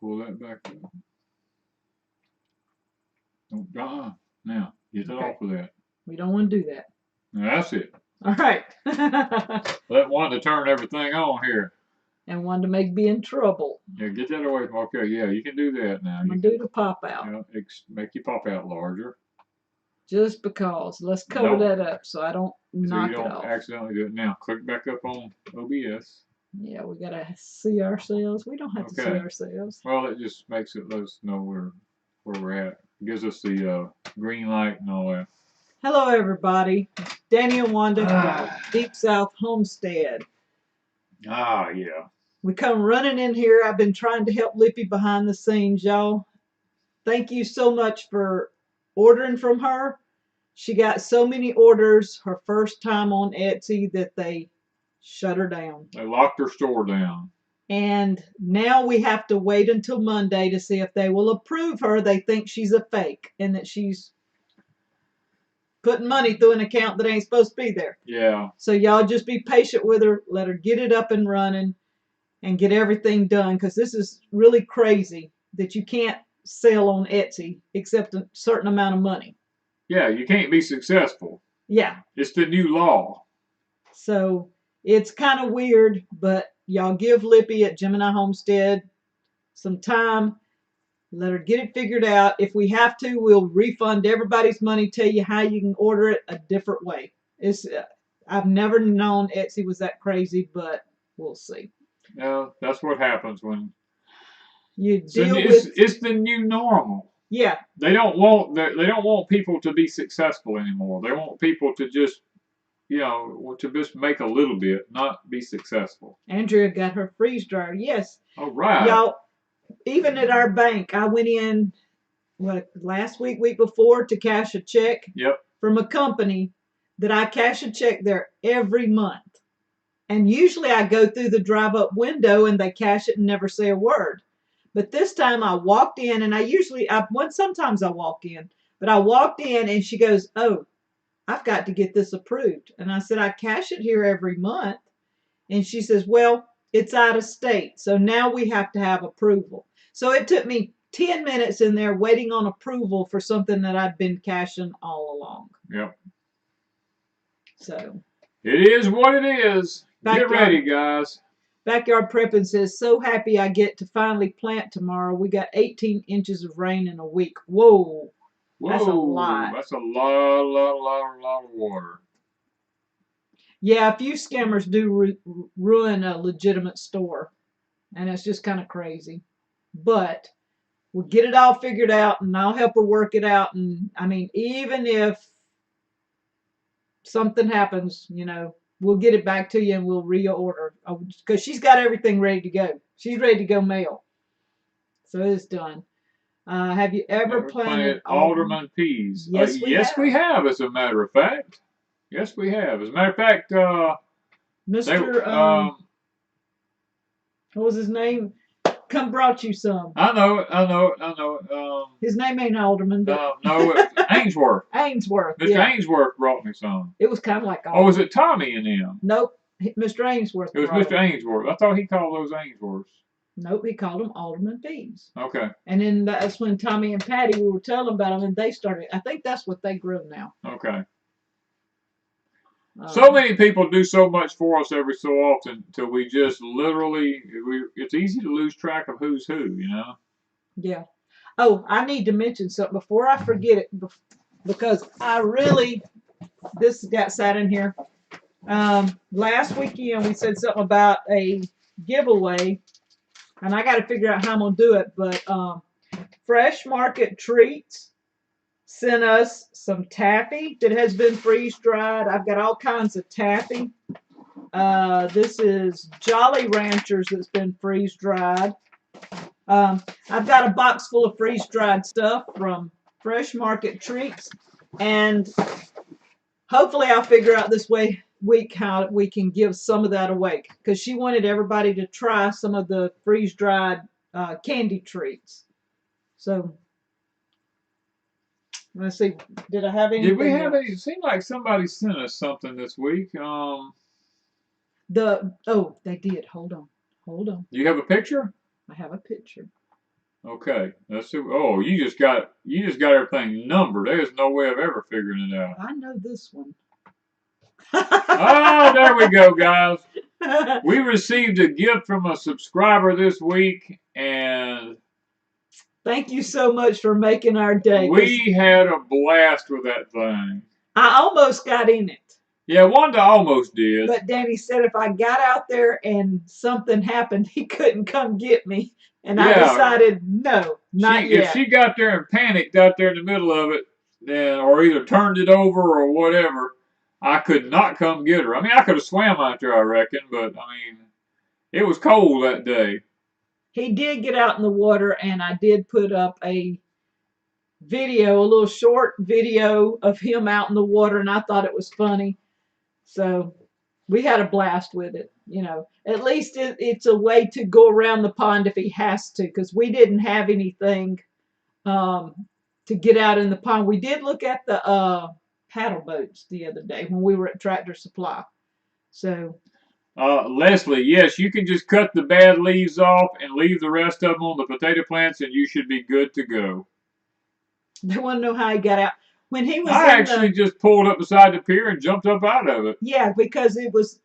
Pull that back up. Oh, now, get that off of that. We don't want to do that. Now, that's it. All right. That one to turn everything on here. And one to make me in trouble. Yeah, get that away from. Okay, yeah, you can do that now. I'm going to do the pop out. Yeah, make your pop out larger. Just because. Let's cover that up so I don't knock it off. So you don't accidentally do it. Now, click back up on OBS. Yeah, we got to see ourselves. We don't have to see ourselves. Well, it just makes it let us know where we're at. It gives us the green light and all that. Hello, everybody. Danny and Wanda from Deep South Homestead. Ah, yeah. We come running in here. I've been trying to help Lippy behind the scenes, y'all. Thank you so much for ordering from her. She got so many orders her first time on Etsy that they shut her down. They locked her store down. And now we have to wait until Monday to see if they will approve her. They think she's a fake and that she's putting money through an account that ain't supposed to be there. Yeah. So y'all just be patient with her. Let her get it up and running and get everything done, because this is really crazy that you can't sell on Etsy except a certain amount of money. Yeah, you can't be successful. Yeah. It's the new law. So it's kind of weird, but y'all give Lippy at Gemini Homestead some time. Let her get it figured out. If we have to, we'll refund everybody's money, tell you how you can order it a different way. I've never known Etsy was that crazy, but we'll see. Yeah, that's what happens when you deal with. It's the new normal. Yeah. They don't want people to be successful anymore. They want people to just, to just make a little bit, not be successful. Andrea got her freeze dryer. Yes. All right. Y'all, even at our bank, I went in last week before to cash a check. Yep. From a company that I cash a check there every month. And usually I go through the drive-up window and they cash it and never say a word. But this time I walked in, and sometimes I walk in, but I walked in and she goes, "Oh, I've got to get this approved." And I said, "I cash it here every month." And she says, "Well, it's out of state, so now we have to have approval." So it took me 10 minutes in there waiting on approval for something that I'd been cashing all along. Yep. So. It is what it is. Get ready, guys. Backyard Prepping says, "So happy I get to finally plant tomorrow. We got 18 inches of rain in a week." Whoa. That's a lot. That's a lot of water. Yeah, a few scammers do ruin a legitimate store. And it's just kind of crazy. But we'll get it all figured out, and I'll help her work it out. And, I mean, even if something happens, we'll get it back to you and we'll reorder, because she's got everything ready to go. She's ready to go mail. So it's done. Have you ever planted alderman peas? Yes, we have, as a matter of fact. Yes, we have. As a matter of fact, Mr. What was his name? Come brought you some. I know it. His name ain't Alderman, but no, Ainsworth. Ainsworth. Mr. Yeah. Ainsworth brought me some. It was kind of like. Oh, was it Tommy and him? Nope, Mr. Ainsworth. It was Mr. Ainsworth. I thought he called those Ainsworths. Nope, he called them Alderman peas. Okay. And then that's when Tommy and Patty, we were telling them about them, and they started. I think that's what they grew now. Okay. So many people do so much for us every so often till we just literally, it's easy to lose track of who's who, Yeah. Oh, I need to mention something before I forget it, because this got sat in here. Last weekend we said something about a giveaway, and I got to figure out how I'm going to do it, but Fresh Market Treats sent us some taffy that has been freeze-dried. I've got all kinds of taffy. This is Jolly Ranchers that's been freeze-dried. I've got a box full of freeze-dried stuff from Fresh Market Treats. And hopefully I'll figure out this week how we can give some of that away. Because she wanted everybody to try some of the freeze-dried candy treats. So... let's see. Did I have anything? Did we have any? It seemed like somebody sent us something this week. They did. Hold on. You have a picture? I have a picture. Okay, let's see. Oh, you just got everything numbered. There's no way of ever figuring it out. I know this one. Oh, there we go, guys. We received a gift from a subscriber this week, and Thank you so much for making our day. we had a blast with that thing. I almost got in it. Yeah, Wanda almost did. But Danny said if I got out there and something happened, he couldn't come get me. And I decided, no, not yet. If she got there and panicked out there in the middle of it, then or either turned it over or whatever, I could not come get her. I mean, I could have swam out there, I reckon, but I mean, it was cold that day. He did get out in the water, and I did put up a video, a little short video of him out in the water, and I thought it was funny. So we had a blast with it. You know, at least it's a way to go around the pond if he has to, because we didn't have anything to get out in the pond. We did look at the paddle boats the other day when we were at Tractor Supply. So Leslie, yes, you can just cut the bad leaves off and leave the rest of them on the potato plants, and you should be good to go. they want to know how he got out. When he was I actually just pulled up beside the pier and jumped up out of it. Yeah, because it was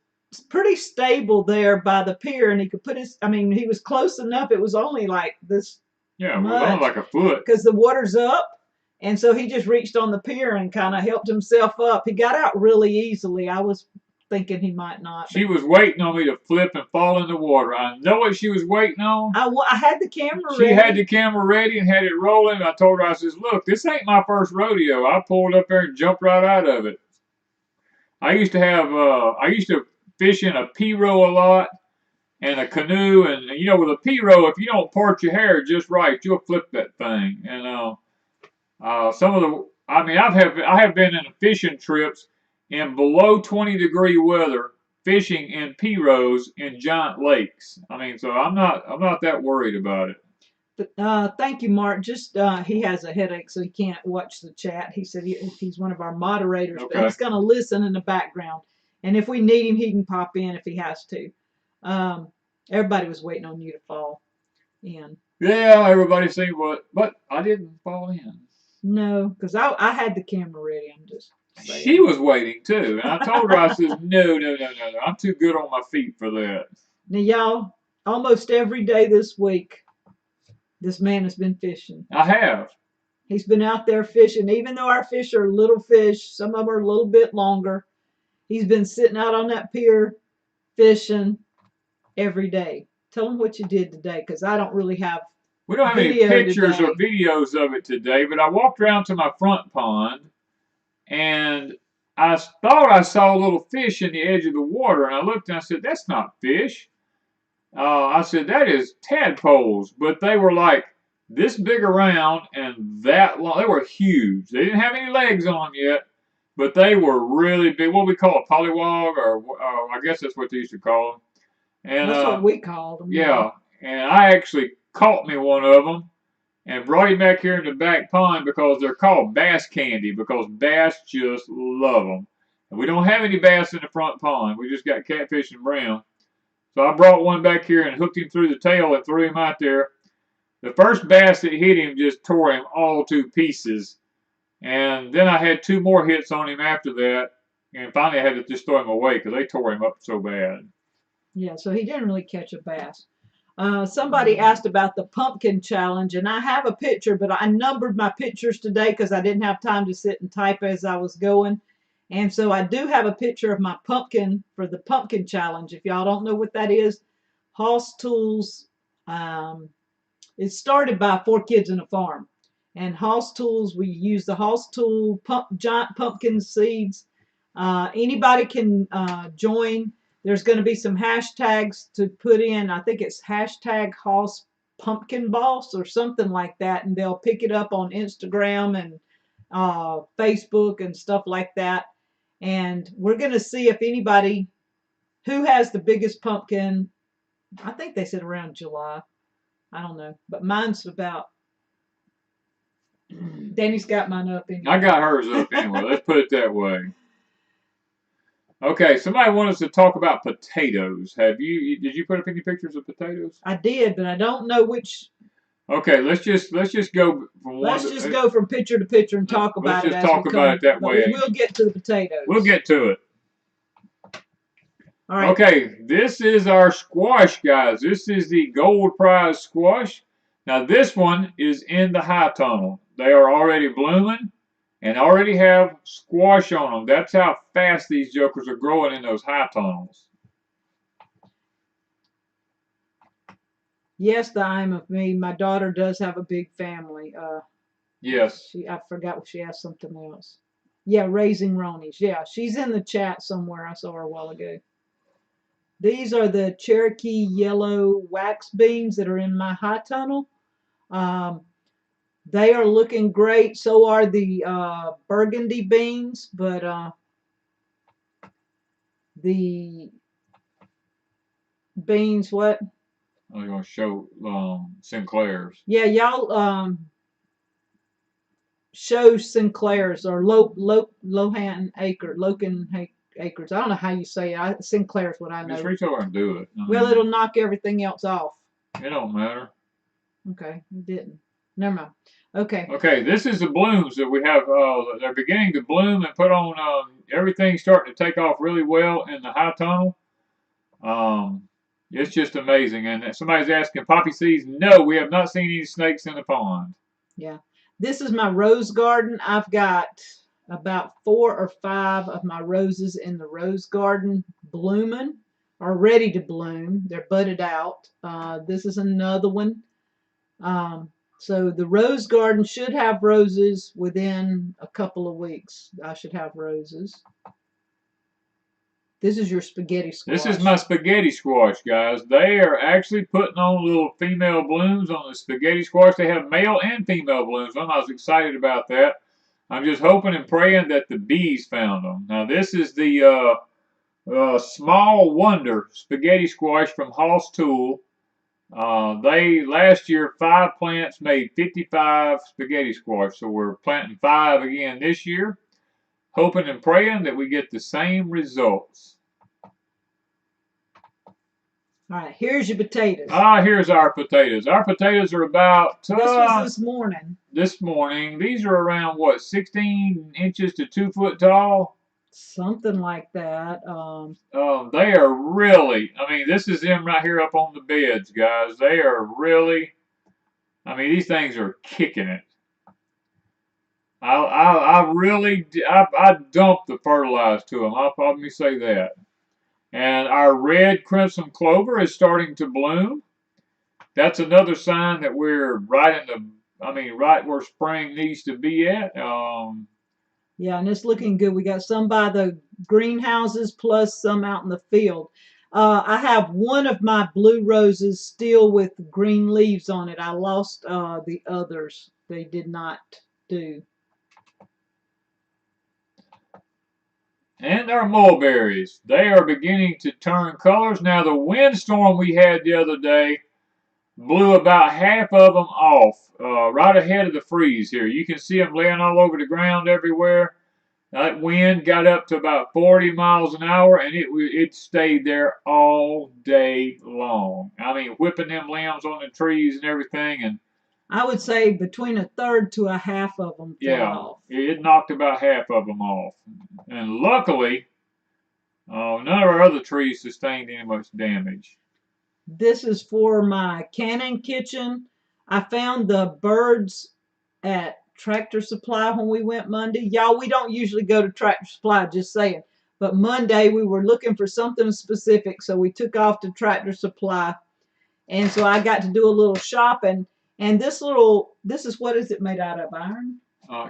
pretty stable there by the pier, and he could put his, I mean, he was close enough. It was only like this. Yeah, it was only like a foot. Because the water's up, and so he just reached on the pier and kind of helped himself up. He got out really easily. I was thinking he might not. She was waiting on me to flip and fall in the water. I know what she was waiting on. I had the camera ready. She had the camera ready and had it rolling. I told her, I says, look, this ain't my first rodeo. I pulled up there and jumped right out of it. I used to fish in a P-row a lot and a canoe. And, you know, with a P-row, if you don't part your hair just right, you'll flip that thing. And I have been in fishing trips in below 20-degree weather, fishing in P-rows in giant lakes. I mean, so I'm not that worried about it. Thank you, Mark. Just he has a headache, so he can't watch the chat. He said he's one of our moderators, Okay. but he's going to listen in the background. And if we need him, he can pop in if he has to. Everybody was waiting on you to fall in. Yeah, everybody seen but I didn't fall in. No, because I had the camera ready. I'm just saying. She was waiting too, and I told her, I said, no, I'm too good on my feet for that. Now, y'all, almost every day this week, this man has been fishing. I have. He's been out there fishing, even though our fish are little fish. Some of them are a little bit longer. He's been sitting out on that pier fishing every day. Tell him what you did today, because I don't really have. We don't have any pictures or videos of it today, but I walked around to my front pond, and I thought I saw a little fish in the edge of the water, and I looked and I said, that's not fish. I said, that is tadpoles, but they were like this big around and that long. They were huge. They didn't have any legs on them yet, but they were really big. What we call a pollywog, or I guess that's what they used to call them. And that's what we called them. Yeah, and I actually caught me one of them and brought him back here in the back pond because they're called bass candy, because bass just love them. And we don't have any bass in the front pond. We just got catfish and brown. So I brought one back here and hooked him through the tail and threw him out there. The first bass that hit him just tore him all to pieces. And then I had two more hits on him after that. And finally I had to just throw him away because they tore him up so bad. Yeah, so he didn't really catch a bass. Somebody asked about the pumpkin challenge, and I have a picture, but I numbered my pictures today because I didn't have time to sit and type as I was going. And so I do have a picture of my pumpkin for the pumpkin challenge. If y'all don't know what that is, Hoss Tools, it started by 4 Kids in a Farm. And Hoss Tools, we use the Hoss Tool giant pumpkin seeds. Anybody can join. There's going to be some hashtags to put in. I think it's hashtag Hoss Pumpkin Boss or something like that. And they'll pick it up on Instagram and Facebook and stuff like that. And we're going to see if anybody who has the biggest pumpkin. I think they said around July. I don't know. But mine's about. Danny's got mine up anyway. I got hers up anyway. Let's put it that way. Okay, somebody wanted us to talk about potatoes. Did you put up any pictures of potatoes? I did, but I don't know which Okay, let's just go from one. Let's just go from picture to picture and talk let's about it just as talk we about come. it that But way. we will get to the potatoes. We'll get to it. All right. Okay, this is our squash, guys. This is the gold prize squash. Now this one is in the high tunnel. They are already blooming and already have squash on them. That's how fast these jokers are growing in those high tunnels. Yes, the I'm of me. My daughter does have a big family. Yes. I forgot what she asked something else. Yeah, raising Ronies. Yeah, she's in the chat somewhere. I saw her a while ago. These are the Cherokee yellow wax beans that are in my high tunnel. They are looking great. So are the burgundy beans, but the beans, what? I'm going to show Sinclair's. Yeah, y'all show Sinclair's or Lohan Acres. I don't know how you say it. Sinclair's what I know. Just reach over and do it. Well, it'll knock everything else off. It don't matter. Okay, it didn't. Never mind. Okay. Okay, this is the blooms that we have. They're beginning to bloom and put on. Everything's starting to take off really well in the high tunnel. It's just amazing. And somebody's asking, poppy seeds? No, we have not seen any snakes in the pond. Yeah. This is my rose garden. I've got about 4 or 5 of my roses in the rose garden blooming or ready to bloom. They're budded out. This is another one. So the rose garden should have roses within a couple of weeks. I should have roses. This is your spaghetti squash. This is my spaghetti squash, guys. They are actually putting on little female blooms on the spaghetti squash. They have male and female blooms. I was excited about that. I'm just hoping and praying that the bees found them. Now, this is the Small Wonder spaghetti squash from Hoss Tool. Last year, 5 plants made 55 spaghetti squash. So we're planting 5 again this year. Hoping and praying that we get the same results. All right, here's your potatoes. Here's our potatoes. Our potatoes are about... this was this morning. This morning. These are around, what, 16 inches to 2 foot tall? Something like that. They are really... I mean, this is them right here up on the beds, guys. They are really... I mean, these things are kicking it. I dumped the Fertilize to them. Let me say that. And our red crimson clover is starting to bloom. That's another sign that we're right where spring needs to be at. Yeah, and it's looking good. We got some by the greenhouses plus some out in the field. I have one of my blue roses still with green leaves on it. I lost the others. They did not do. And our mulberries, they are beginning to turn colors. Now, the windstorm we had the other day blew about half of them off, right ahead of the freeze here. You can see them laying all over the ground everywhere. That wind got up to about 40 miles an hour, and it stayed there all day long. I mean, whipping them limbs on the trees and everything, and I would say between a third to a half of them fell off. It knocked about half of them off. And luckily, none of our other trees sustained any much damage. This is for my canning kitchen. I found the birds at Tractor Supply when we went Monday. Y'all, we don't usually go to Tractor Supply, just saying. But Monday we were looking for something specific, so we took off to Tractor Supply. And so I got to do a little shopping. And this is, what is it made out of? Iron?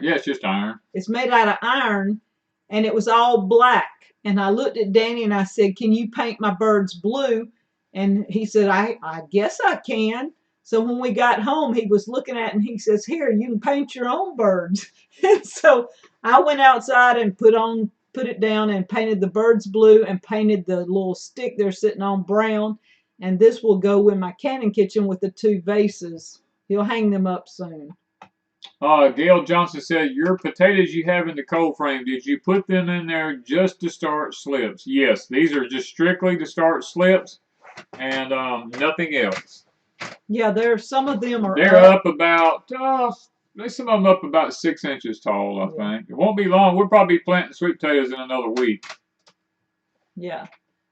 Yeah, it's just iron. It's made out of iron, and it was all black. And I looked at Danny and I said, can you paint my birds blue? And he said, I guess I can. So when we got home, he was looking at it and he says, here, you can paint your own birds. And so I went outside and put it down and painted the birds blue and painted the little stick they're sitting on brown. And this will go in my canning kitchen with the 2 vases. He'll hang them up soon. Gail Johnson said, your potatoes you have in the cold frame, did you put them in there just to start slips? Yes, these are just strictly to start slips and nothing else. Yeah, there's some of them are They're up. up about, there's some of them up about 6 inches tall, I Yeah. think. It won't be long. We'll probably be planting sweet potatoes in another week. Yeah.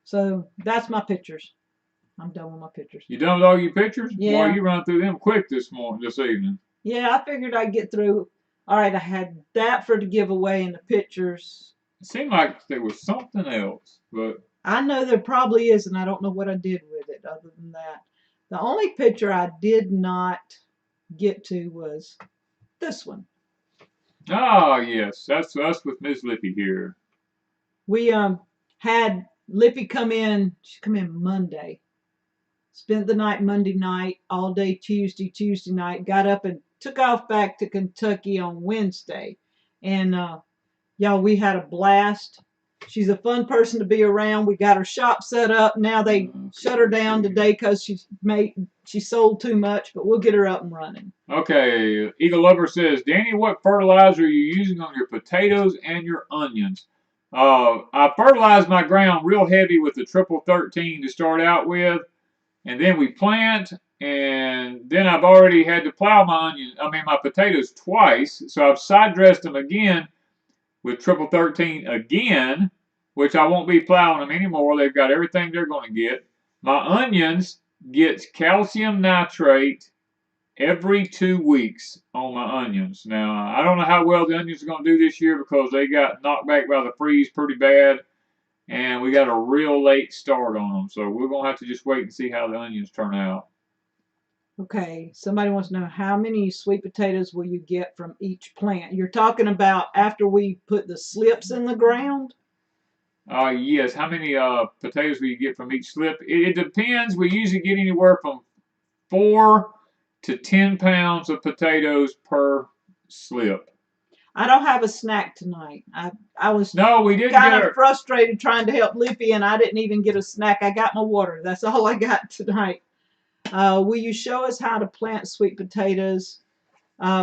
So that's my pictures. I'm done with my pictures. You done with all your pictures? Yeah. Boy, you run through them quick this evening. Yeah, I figured I'd get through. All right, I had that for the giveaway and the pictures. It seemed like there was something else, but I know there probably is, and I don't know what I did with it other than that. The only picture I did not get to was this one. ah, yes, that's us with Miss Lippy here. We had Lippy come in. She come in Monday. Spent the night Monday night, all day Tuesday night. Got up and took off back to Kentucky on Wednesday, and y'all, we had a blast. She's a fun person to be around. We got her shop set up. Now they shut her down today because she sold too much, but we'll get her up and running. Okay, Eagle Lover says, Danny, what fertilizer are you using on your potatoes and your onions? I fertilize my ground real heavy with the triple 13 to start out with, and then we plant, and then I've already had to plow my potatoes twice, so I've side dressed them again with triple 13 again, which I won't be plowing them anymore. They've got everything they're going to get. My onions gets calcium nitrate every 2 weeks on my onions. Now, I don't know how well the onions are going to do this year because they got knocked back by the freeze pretty bad, and we got a real late start on them. So we're going to have to just wait and see how the onions turn out. Okay, somebody wants to know how many sweet potatoes will you get from each plant? You're talking about after we put the slips in the ground? Yes. How many potatoes will you get from each slip? It depends. We usually get anywhere from 4 to 10 pounds of potatoes per slip. I don't have a snack tonight. I was No, we didn't kind of frustrated trying to help Lippy, and I didn't even get a snack. I got my water. That's all I got tonight. Will you show us how to plant sweet potatoes?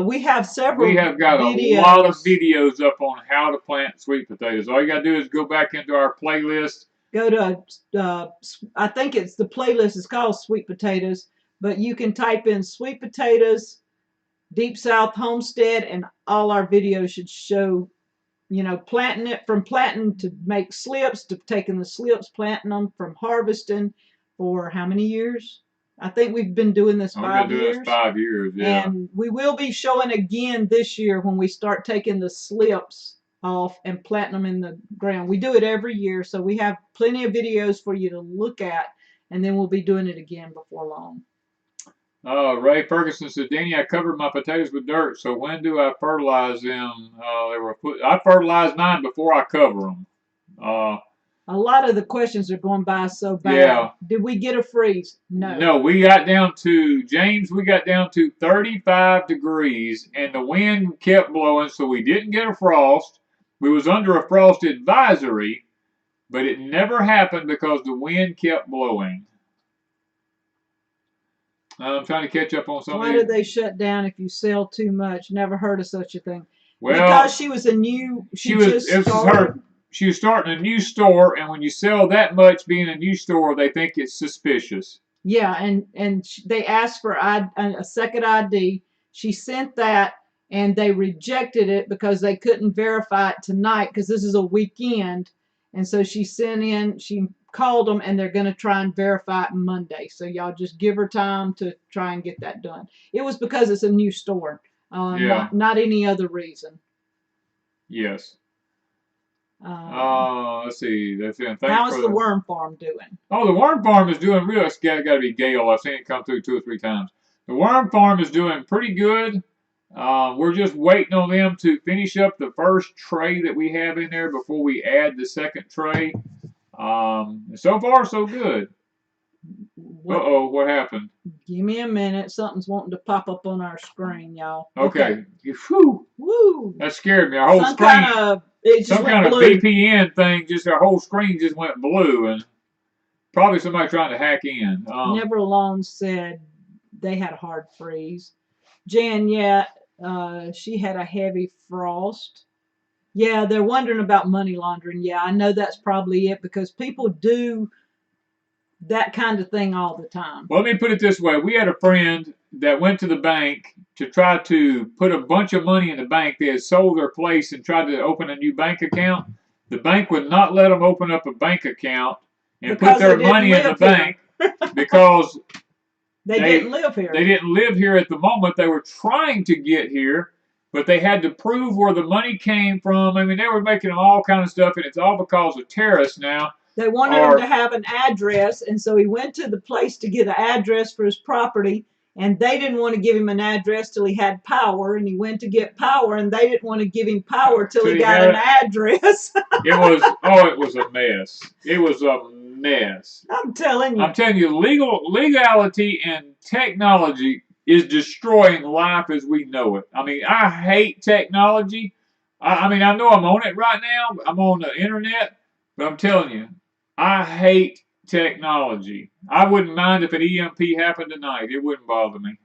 We have several. We have got videos. A lot of videos up on how to plant sweet potatoes. All you got to do is go back into our playlist. Go to, I think it's the playlist is called Sweet Potatoes, but you can type in sweet potatoes, Deep South Homestead, and all our videos should show, you know, planting it, from planting to make slips, to taking the slips, planting them, from harvesting for how many years? I think we've been doing this 5 years. We've been doing this 5 years, yeah. And we will be showing again this year when we start taking the slips off and planting them in the ground. We do it every year, so we have plenty of videos for you to look at, and then we'll be doing it again before long. Ray Ferguson said, Danny, I covered my potatoes with dirt, so when do I fertilize them? I fertilize mine before I cover them. A lot of the questions are going by so bad. Yeah. Did we get a freeze? No. No, we got down to, James, we got down to 35 degrees, and the wind kept blowing, so we didn't get a frost. We was under a frost advisory, but it never happened because the wind kept blowing. I'm trying to catch up on some Why did they shut down if you sell too much? Never heard of such a thing. Well, because she was a new, she was starting a new store, and when you sell that much being a new store, they think it's suspicious. Yeah, and they asked for a second ID. She sent that, and they rejected it because they couldn't verify it tonight because this is a weekend. And so she called them, and they're going to try and verify it Monday. So y'all just give her time to try and get that done. It was because it's a new store, not any other reason. Yes. Let's see. How's the worm farm doing? Oh, the worm farm is doing real. It's got to be Gail. I've seen it come through 2 or 3 times. The worm farm is doing pretty good. We're just waiting on them to finish up the first tray that we have in there before we add the second tray. So far, so good. Uh-oh, what happened? Give me a minute. Something's wanting to pop up on our screen, y'all. Okay. Whew. Woo. That scared me. Our whole screen. Some kind of VPN thing, just our whole screen just went blue, and probably somebody trying to hack in. Never Alone said they had a hard freeze. Jan, yeah, she had a heavy frost. Yeah, they're wondering about money laundering. Yeah, I know that's probably it because people do that kind of thing all the time. Well, let me put it this way. We had a friend that went to the bank to try to put a bunch of money in the bank. They had sold their place and tried to open a new bank account. The bank would not let them open up a bank account and Because put their they didn't money in the live here. bank because They didn't live here. They didn't live here at the moment. They were trying to get here, but they had to prove where the money came from. I mean, they were making all kind of stuff, and it's all because of tariffs now. They wanted him to have an address, and so he went to the place to get an address for his property, and they didn't want to give him an address till he had power, and he went to get power, and they didn't want to give him power till he got an address. It was a mess. It was a mess. I'm telling you. Legality and technology is destroying life as we know it. I mean, I hate technology. I mean, I know I'm on it right now. I'm on the internet, but I'm telling you, I hate technology. I wouldn't mind if an EMP happened tonight. It wouldn't bother me.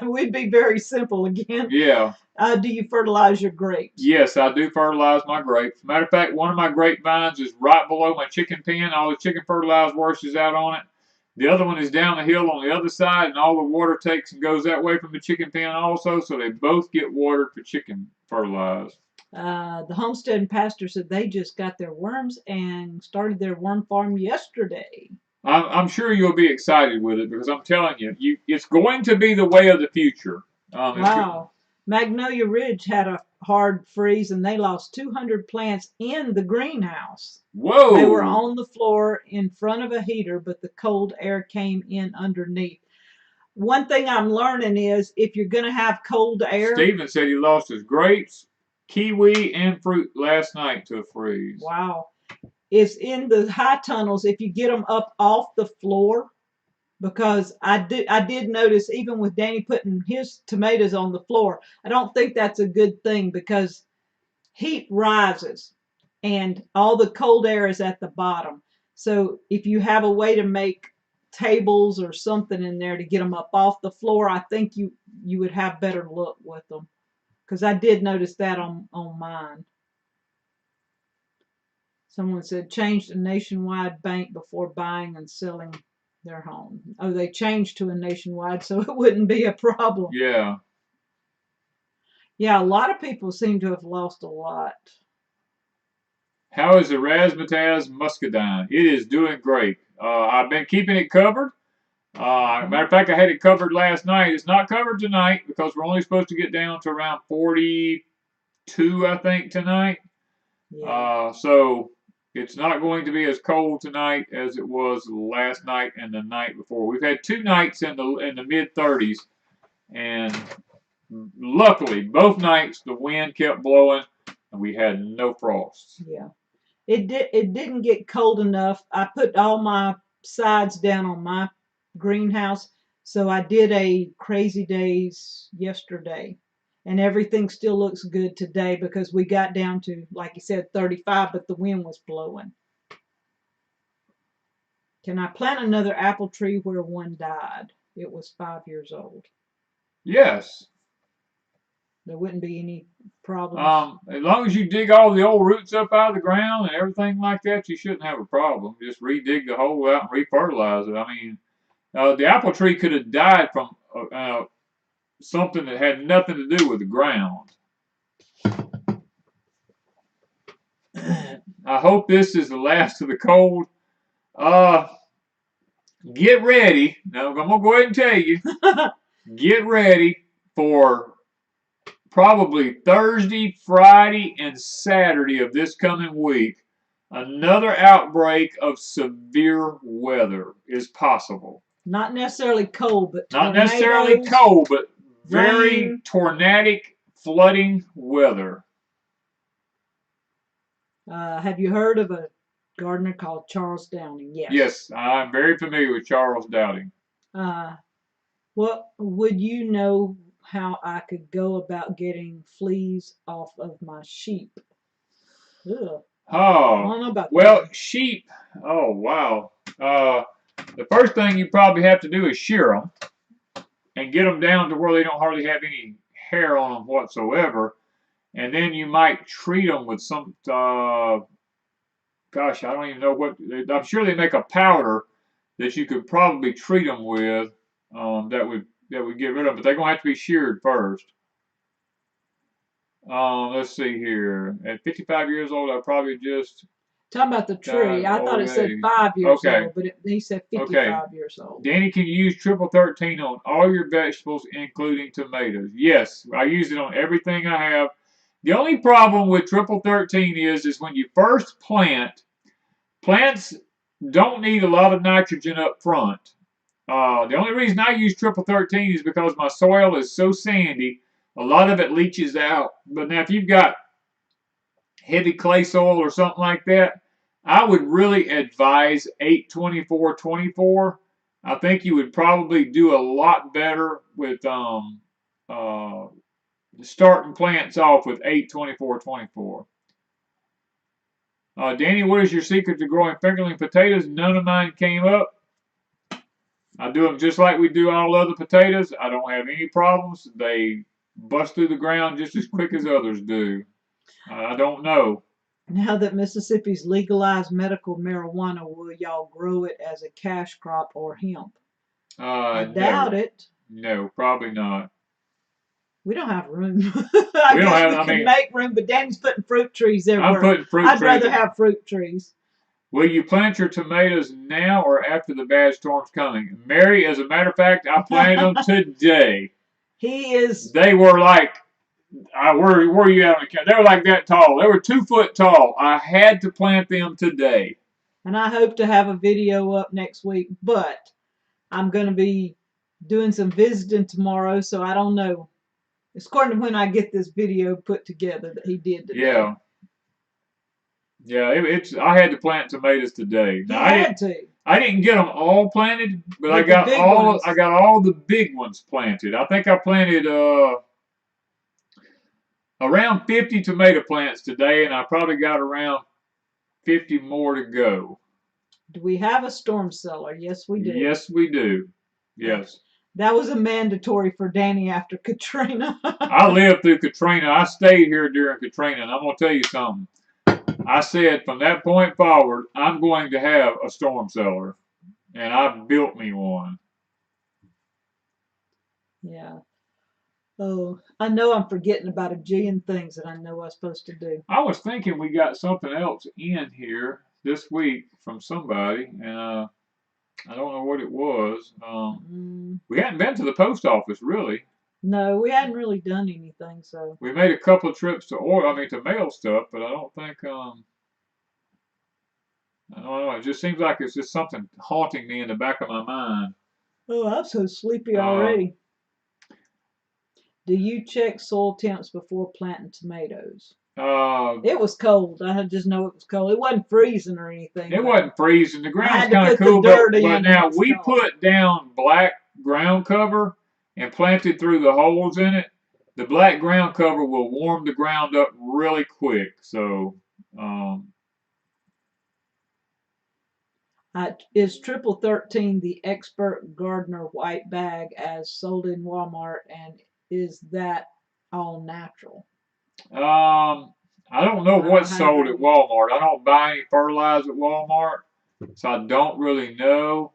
We'd be very simple again. Yeah. Do you fertilize your grapes? Yes, I do fertilize my grapes. Matter of fact, one of my grapevines is right below my chicken pen. All the chicken fertilizer washes out on it. The other one is down the hill on the other side, and all the water takes and goes that way from the chicken pen also, so they both get watered for chicken fertilizer. The Homestead pastor said they just got their worms and started their worm farm yesterday. I'm sure you'll be excited with it because I'm telling you, it's going to be the way of the future. Wow. Magnolia Ridge had a hard freeze and they lost 200 plants in the greenhouse. Whoa! They were on the floor in front of a heater, but the cold air came in underneath. One thing I'm learning is if you're going to have cold air. Steven said he lost his grapes, kiwi, and fruit last night to a freeze. Wow. It's in the high tunnels if you get them up off the floor. Because I did notice even with Danny putting his tomatoes on the floor, I don't think that's a good thing because heat rises and all the cold air is at the bottom. So if you have a way to make tables or something in there to get them up off the floor, I think you would have better luck with them. Because I did notice that on mine. Someone said change to nationwide bank before buying and selling their home. Oh, they changed to a nationwide, so it wouldn't be a problem. Yeah. Yeah, a lot of people seem to have lost a lot. How is the razzmatazz muscadine? It is doing great. I've been keeping it covered. Matter of fact, I had it covered last night. It's not covered tonight because we're only supposed to get down to around 42, I think, tonight. Yeah. So it's not going to be as cold tonight as it was last night and the night before. We've had 2 nights in the mid-30s, and luckily both nights the wind kept blowing and we had no frost. Yeah, it didn't get cold enough. I put all my sides down on my greenhouse, so I did a crazy days yesterday. And everything still looks good today because we got down to, like you said, 35, but the wind was blowing. Can I plant another apple tree where one died? It was 5 years old. Yes. There wouldn't be any problems. As long as you dig all the old roots up out of the ground and everything like that, you shouldn't have a problem. Just redig the hole out and refertilize it. I mean, the apple tree could have died from something that had nothing to do with the ground. I hope this is the last of the cold. Get ready. Now, I'm going to go ahead and tell you. Get ready for probably Thursday, Friday, and Saturday of this coming week. Another outbreak of severe weather is possible. Not necessarily cold, but not necessarily cold, but very tornadic, flooding weather. Have you heard of a gardener called Charles Downing? Yes. Yes, I'm very familiar with Charles Downing. What would you know how I could go about getting fleas off of my sheep? Ugh. Oh, I don't know about that. Sheep. Oh, wow. The first thing you probably have to do is shear them and get them down to where they don't hardly have any hair on them whatsoever. And then you might treat them with some, gosh, I don't even know what, I'm sure they make a powder that you could probably treat them with that would get rid of them, but they're gonna have to be sheared first. Let's see here. At 55 years old, I probably just Talking about the tree. died I of thought old it said age. 5 years Okay. old, but he said Okay. 55 years old. Danny, can you use triple 13 on all your vegetables, including tomatoes? Yes, I use it on everything I have. The only problem with triple 13 is when you first plant, plants don't need a lot of nitrogen up front. The only reason I use triple 13 is because my soil is so sandy, a lot of it leaches out. But now if you've got heavy clay soil or something like that, I would really advise 8-24-24. I think you would probably do a lot better with starting plants off with 8-24-24. Danny, what is your secret to growing fingerling potatoes? None of mine came up. I do them just like we do all other potatoes. I don't have any problems. They bust through the ground just as quick as others do. I don't know. Now that Mississippi's legalized medical marijuana, will y'all grow it as a cash crop or hemp? I doubt it. No, probably not. We don't have room. I guess we can make room, but Danny's putting fruit trees everywhere. I'm putting fruit trees. I'd rather have fruit trees. Will you plant your tomatoes now or after the bad storm's coming? Mary, as a matter of fact, I planted them today. They were like, where were you at on the camera? They were like that tall. They were 2 foot tall. I had to plant them today. And I hope to have a video up next week, but I'm going to be doing some visiting tomorrow, so I don't know. It's according to when I get this video put together that he did today. Yeah. Yeah, I had to plant tomatoes today. Now, I didn't get them all planted, but I got all the big ones planted. I think I planted around 50 tomato plants today, and I probably got around 50 more to go. Do we have a storm cellar? Yes, we do. Yes, we do. Yes. That was a mandatory for Danny after Katrina. I lived through Katrina. I stayed here during Katrina, and I'm going to tell you something. I said from that point forward, I'm going to have a storm cellar, and I built me one. Yeah. Oh, I know I'm forgetting about a jillion things that I know I'm supposed to do. I was thinking we got something else in here this week from somebody, and I don't know what it was. We hadn't been to the post office, really. No, we hadn't really done anything, so. We made a couple of trips to mail stuff, but I don't think, I don't know, it just seems like it's just something haunting me in the back of my mind. Oh, I'm so sleepy already. Do you check soil temps before planting tomatoes? It was cold. I just know it was cold. It wasn't freezing or anything. It wasn't freezing. The ground's kind of cool, but now we put down black ground cover and planted through the holes in it. The black ground cover will warm the ground up really quick. So, is triple 13 the expert gardener white bag as sold in Walmart, and is that all natural? I don't know what's sold at Walmart. I don't buy any fertilizer at Walmart, so I don't really know.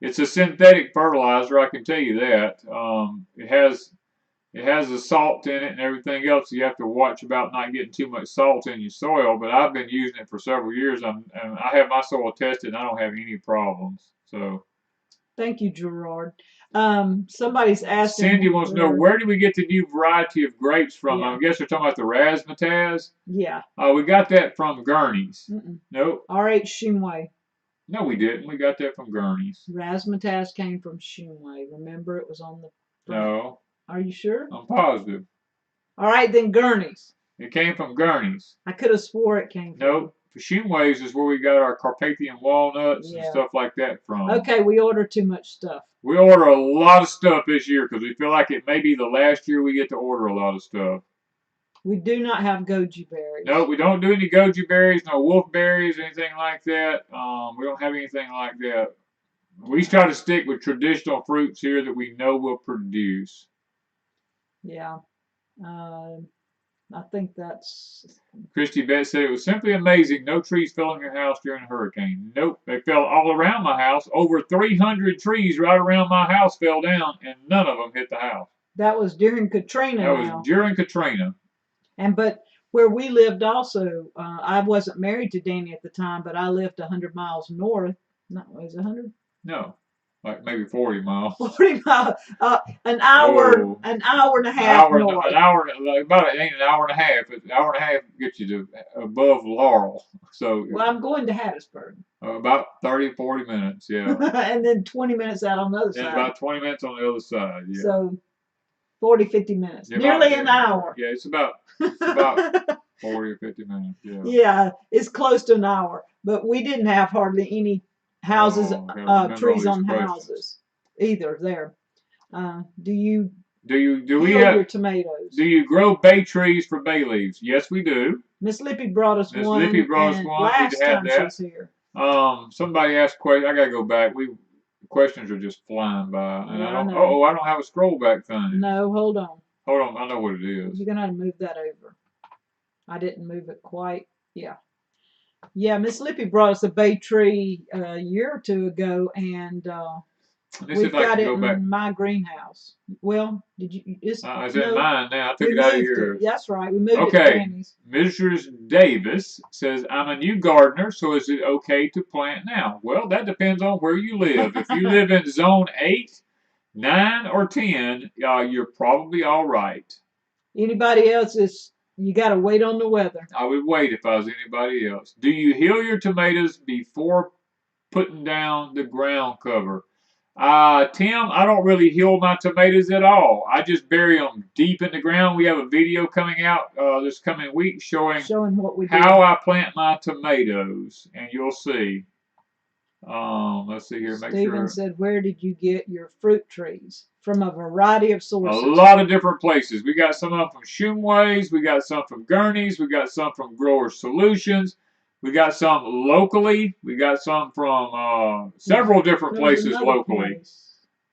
It's a synthetic fertilizer, I can tell you that. It has the salt in it and everything else. So you have to watch about not getting too much salt in your soil. But I've been using it for several years, and I have my soil tested, and I don't have any problems. So. Thank you, Gerard. Somebody's asking. Cindy wants to know, where do we get the new variety of grapes from? I guess they're talking about the razzmatazz. Yeah. We got that from Gurney's. Nope. R.H. Shumway. No, we didn't. We got that from Gurney's. Razzmatazz came from Shumway. Remember, it was on the front. No. Are you sure? I'm positive. All right, then Gurney's. It came from Gurney's. I could have swore it came from. Nope. Shumway's is where we got our Carpathian walnuts and stuff like that from. Okay, we order too much stuff. We order a lot of stuff this year because we feel like it may be the last year we get to order a lot of stuff. We do not have goji berries. No, we don't do any goji berries, no wolf berries, anything like that. We don't have anything like that. We try to stick with traditional fruits here that we know will produce. Yeah. I think that's. Christy Betts said it was simply amazing. No trees fell on your house during the hurricane. Nope, they fell all around my house. Over 300 trees right around my house fell down, and none of them hit the house. That was during Katrina. That was during Katrina. But where we lived also, I wasn't married to Danny at the time, but I lived 100 miles north. No, was it 100? No, like maybe 40 miles. 40 miles. An hour, Oh. an hour and a half north. An hour, about it ain't an hour and a half. An hour and a half gets you to above Laurel. So. Well, I'm going to Hattiesburg. About 30, 40 minutes, yeah. And then 20 minutes out on the other side. And about 20 minutes on the other side, yeah. So 40, 50 minutes. Yeah, nearly an hour. Yeah, it's about 40 or 50 minutes, yeah. Yeah, it's close to an hour. But we didn't have hardly any houses, trees on houses either there. Do we have your tomatoes? Do you grow bay trees for bay leaves? Yes, we do. Miss Lippy brought us one. Miss Lippy brought us one. Last time she was here. Somebody asked a question. I gotta go back. Questions are just flying by, and yeah, I don't have a scroll back thing. No, hold on. Hold on, I know what it is. You're gonna have to move that over. I didn't move it quite. Yeah. Yeah, Miss Lippy brought us a bay tree a year or two ago, and we've got it in my greenhouse. Well, did you? It's in mine now. I took it out of yours. That's right. We moved it to Danny's. Mrs. Davis says, I'm a new gardener, so is it okay to plant now? Well, that depends on where you live. If you live in zone 8, 9, or 10, you're probably all right. Anybody else you got to wait on the weather. I would wait if I was anybody else. Do you heal your tomatoes before putting down the ground cover? Tim, I don't really heal my tomatoes at all. I just bury them deep in the ground. We have a video coming out this coming week showing what we do. How I plant my tomatoes, and you'll see. Let's see here. Stephen said, where did you get your fruit trees? From a variety of sources. A lot of different places. We got some of them from Shumway's. We got some from Gurney's. We got some from Grower Solutions. We got some locally. We got some from several different places locally.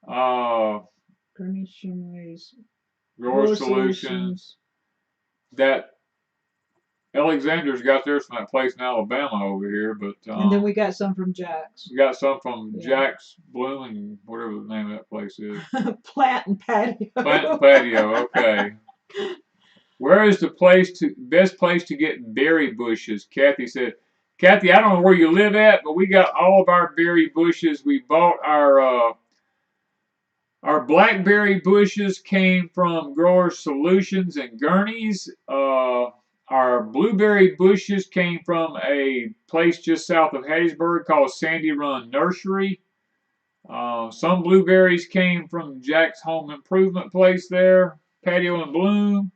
Gurney's, Shumway's, Grower Solutions. That Alexander's got theirs from that place in Alabama over here, but and then we got some from Jack's. We got some from Jack's Bloom and whatever the name of that place is. Plant and Patio. Plant and Patio. Okay. Where is the best place to get berry bushes? Kathy said. Kathy, I don't know where you live at, but we got all of our berry bushes. We bought our blackberry bushes came from Grower Solutions and Gurney's. Our blueberry bushes came from a place just south of Hattiesburg called Sandy Run Nursery. Some blueberries came from Jack's Home Improvement place there, Patio and Bloom.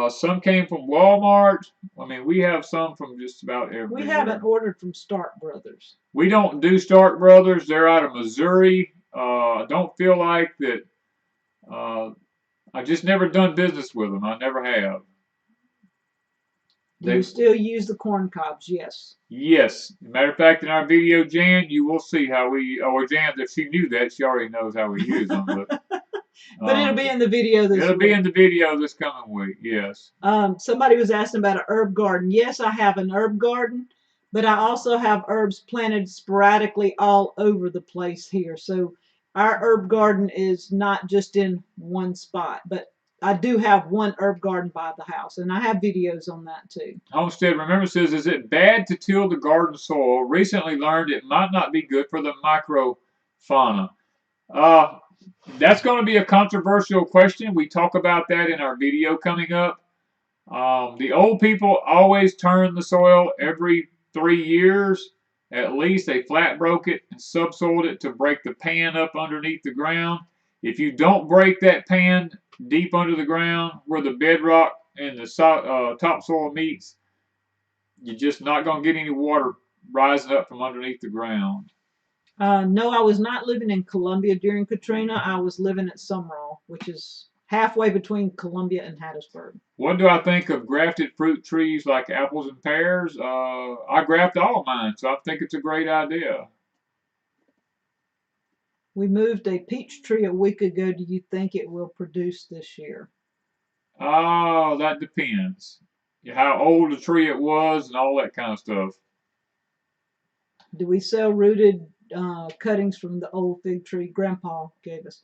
Some came from Walmart. I mean, we have some from just about everywhere. We haven't ordered from Stark Brothers. We don't do Stark Brothers. They're out of Missouri. I don't feel like that. I've just never done business with them. I never have. Do you still use the corn cobs? Yes. Yes. As a matter of fact, in our video, Jan, you will see how Jan, if she knew that, she already knows how we use them. But it'll be in the video this week. It'll be in the video this coming week, yes. Somebody was asking about an herb garden. Yes, I have an herb garden, but I also have herbs planted sporadically all over the place here. So our herb garden is not just in one spot, but I do have one herb garden by the house, and I have videos on that too. Homestead Remember says, is it bad to till the garden soil? Recently learned it might not be good for the microfauna. That's going to be a controversial question. We talk about that in our video coming up. The old people always turn the soil every 3 years. At least they flat broke it and subsoiled it to break the pan up underneath the ground. If you don't break that pan deep under the ground where the bedrock and the topsoil meets, you're just not going to get any water rising up from underneath the ground. No, I was not living in Columbia during Katrina. I was living at Sumrall, which is halfway between Columbia and Hattiesburg. What do I think of grafted fruit trees like apples and pears? I graft all of mine, so I think it's a great idea. We moved a peach tree a week ago. Do you think it will produce this year? Oh, that depends. How old the tree it was and all that kind of stuff. Do we sell rooted cuttings from the old fig tree Grandpa gave us?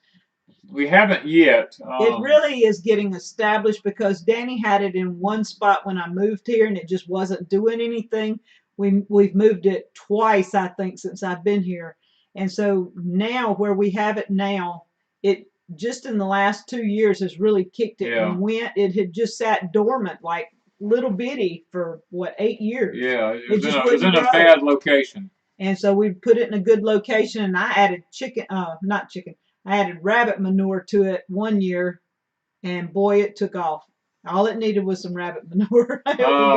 We haven't yet. It really is getting established because Danny had it in one spot when I moved here and it just wasn't doing anything. We've moved it twice, I think, since I've been here. And so now where we have it now, it just in the last 2 years has really kicked it Yeah. and went. It had just sat dormant like little bitty for what, 8 years. Yeah, it was just in a wouldn't grow. bad location. And so we put it in a good location and I added not chicken, I added rabbit manure to it one year and boy, it took off. All it needed was some rabbit manure.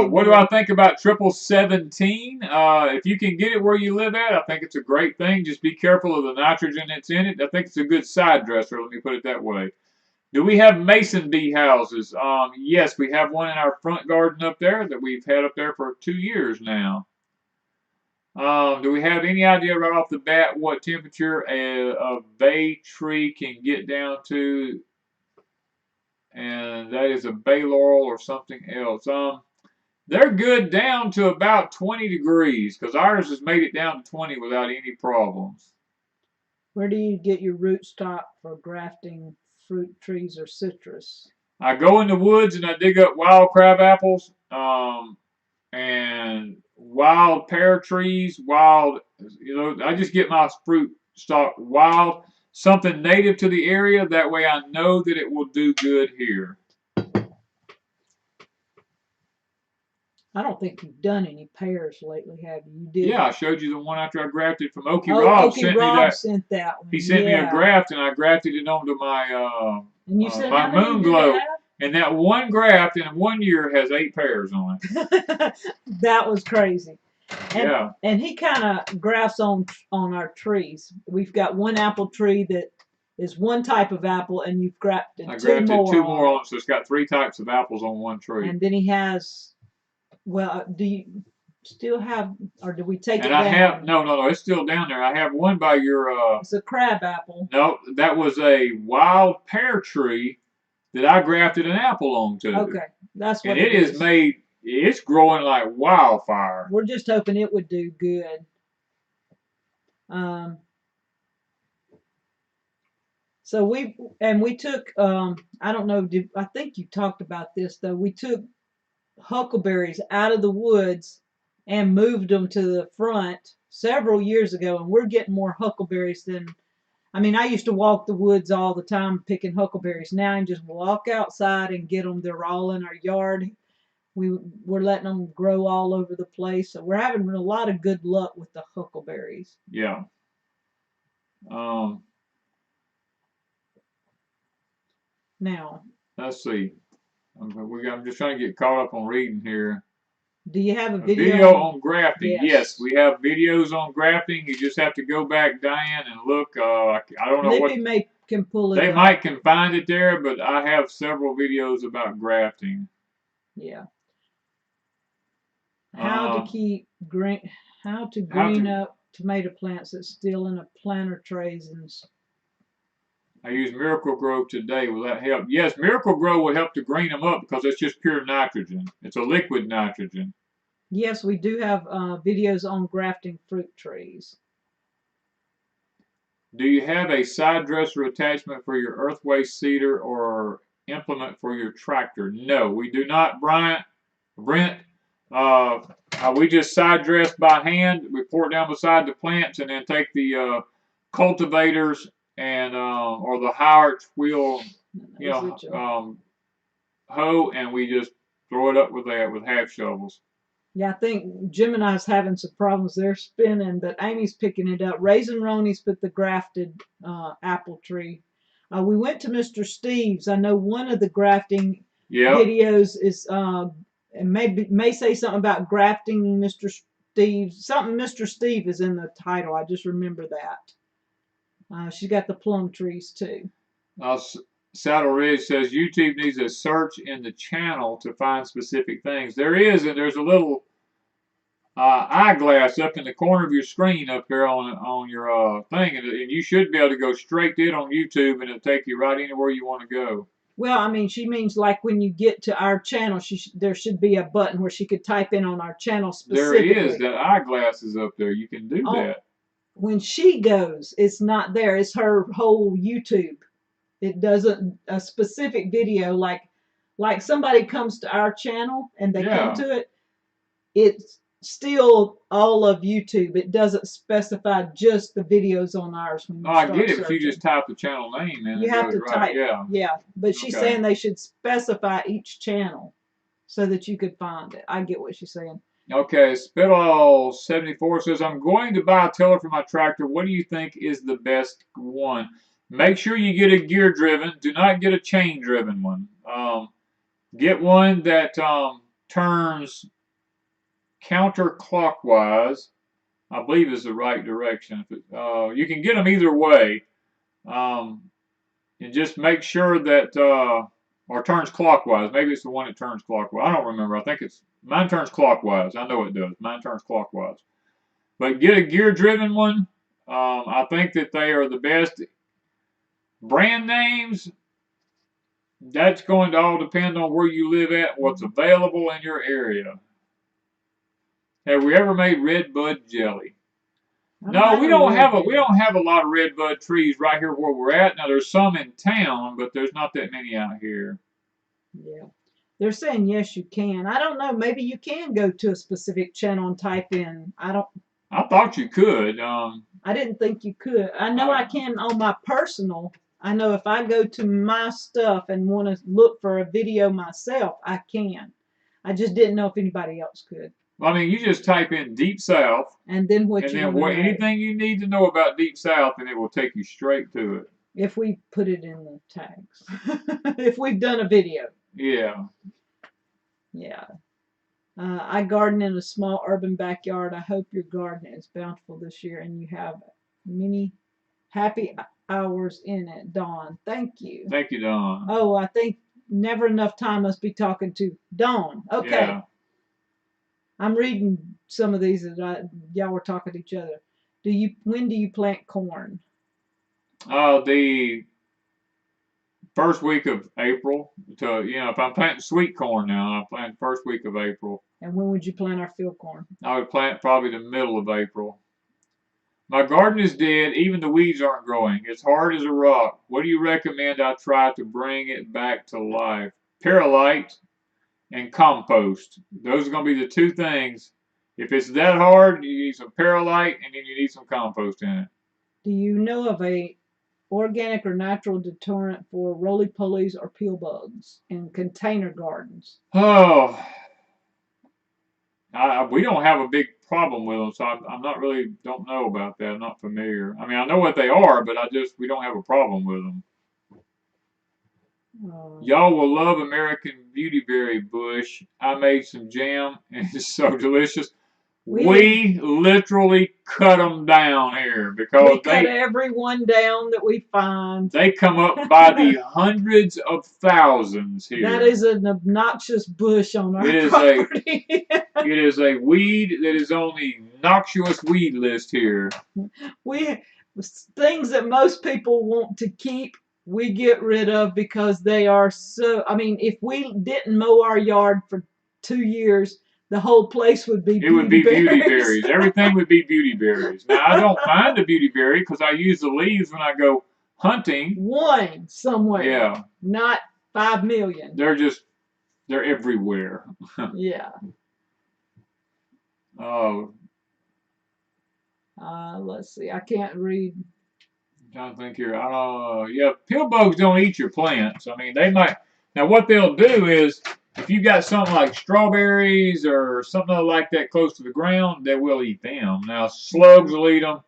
What do I think about 1717? If you can get it where you live at, I think it's a great thing. Just be careful of the nitrogen that's in it. I think it's a good side dresser, let me put it that way. Do we have mason bee houses? Yes, we have one in our front garden up there that we've had up there for 2 years now. Do we have any idea right off the bat what temperature a bay tree can get down to? And that is a bay laurel or something else. They're good down to about 20 degrees because ours has made it down to 20 without any problems. Where do you get your rootstock for grafting fruit trees or citrus? I go in the woods and I dig up wild crab apples, and wild pear trees, I just get my fruit stock wild, something native to the area. That way I know that it will do good here. I don't think you've done any pears lately, have you? You did? Yeah, I showed you the one after I grafted from Okie Rob. Sent that one. He sent me a graft and I grafted it onto my and you said my moon glow. And that one graft in 1 year has 8 pears on it. That was crazy. And, yeah. And he kind of grafts on our trees. We've got one apple tree that is one type of apple, and you've grafted two more on it. So it's got 3 types of apples on one tree. And then he has, well, do you still have, or do we take it down? And I have, no, it's still down there. I have one by your, it's a crab apple. No, that was a wild pear tree that I grafted an apple onto. Okay, that's what and it is. It's growing like wildfire. We're just hoping it would do good. So we took, I don't know, I think you talked about this though. We took huckleberries out of the woods and moved them to the front several years ago, and we're getting more huckleberries than, I mean, I used to walk the woods all the time picking huckleberries. Now I can just walk outside and get them. They're all in our yard. We're letting them grow all over the place. So we're having a lot of good luck with the huckleberries. Yeah. Now. Let's see. I'm just trying to get caught up on reading here. Do you have a video on grafting? Yes, we have videos on grafting. You just have to go back, Diane, and look. I don't know what can pull it. They might can find it there, but I have several videos about grafting. Yeah. How to green up tomato plants that's still in a planter trays and. I use Miracle Grow today. Will that help? Yes, Miracle Grow will help to green them up because it's just pure nitrogen. It's a liquid nitrogen. Yes, we do have videos on grafting fruit trees. Do you have a side dresser attachment for your earth waste seeder or implement for your tractor? No, we do not, Brent. We just side dress by hand. We pour it down beside the plants and then take the cultivators and or the high-arch wheel, hoe, and we just throw it up with half shovels. Yeah, I think Jim and I's having some problems. They're spinning, but Amy's picking it up. Raisin Roni's put the grafted apple tree. We went to Mr. Steve's. I know one of the grafting videos is and may say something about grafting Mr. Steve. Something Mr. Steve is in the title. I just remember that. She's got the plum trees too. Saddle Ridge says YouTube needs a search in the channel to find specific things. There is, and there's a little eyeglass up in the corner of your screen up there on your thing, and you should be able to go straight to it on YouTube, and it'll take you right anywhere you want to go. Well, I mean, she means like when you get to our channel, there should be a button where she could type in on our channel There specifically. is that eyeglasses up there. You can do that. When she goes, it's not there. It's her whole YouTube. It doesn't a specific video like somebody comes to our channel and they come to it. It's still all of YouTube. It doesn't specify just the videos on ours. When you I start get it. searching. But you just type the channel name in. You have to type. Yeah, but she's saying they should specify each channel so that you could find it. I get what she's saying. Okay, Spitall74 says, I'm going to buy a tiller for my tractor. What do you think is the best one? Make sure you get a gear driven. Do not get a chain driven one. Get one that turns counterclockwise. I believe is the right direction. You can get them either way. And just make sure that, or turns clockwise. Maybe it's the one that turns clockwise. I don't remember. I think mine turns clockwise. I know it does. Mine turns clockwise. But get a gear-driven one. I think that they are the best. Brand names, that's going to all depend on where you live at, what's available in your area. Have we ever made red bud jelly? No, we don't have a lot of red bud trees right here where we're at. Now there's some in town, but there's not that many out here. Yeah. They're saying yes you can. I don't know, maybe you can go to a specific channel and type in. I thought you could. I didn't think you could. I know I can on my personal. I know if I go to my stuff and want to look for a video myself, I can. I just didn't know if anybody else could. Well, I mean, you just type in Deep South. And then anything you need to know about Deep South, and it will take you straight to it. If we put it in the tags. If we've done a video. Yeah. Yeah. I garden in a small urban backyard. I hope your garden is bountiful this year and you have many happy hours in it. Dawn, thank you. Thank you, Dawn. Oh, I think never enough time must be talking to Dawn. Okay. Yeah. I'm reading some of these that y'all were talking to each other. When do you plant corn? The first week of April. If I'm planting sweet corn now, I plant first week of April. And when would you plant our field corn? I would plant probably the middle of April. My garden is dead. Even the weeds aren't growing. It's hard as a rock. What do you recommend I try to bring it back to life? Perlite and compost. Those are going to be the two things. If it's that hard, you need some perlite and then you need some compost in it. Do you know of a organic or natural deterrent for roly-polies or peel bugs in container gardens? Oh, we don't have a big problem with them, so I'm not really, don't know about that. I'm not familiar. I mean, I know what they are, but we don't have a problem with them. Y'all will love American Beautyberry bush. I made some jam, and it's so delicious. We literally cut them down here because we cut every one down that we find. They come up by the hundreds of thousands here. That is an obnoxious bush on our property. It is a weed that is on the noxious weed list here. Things that most people want to keep, we get rid of because they are so. I mean, if we didn't mow our yard for 2 years, the whole place would be beautyberries. Everything would be beautyberries. Now, I don't mind the beautyberry because I use the leaves when I go hunting. One somewhere. Yeah. Not 5 million. They're everywhere. Yeah. Oh. Let's see. I can't read. I'm trying to think here. Yeah, pill bugs don't eat your plants. I mean, they might. Now, what they'll do is, if you've got something like strawberries or something like that close to the ground, they will eat them. Now, slugs will eat them.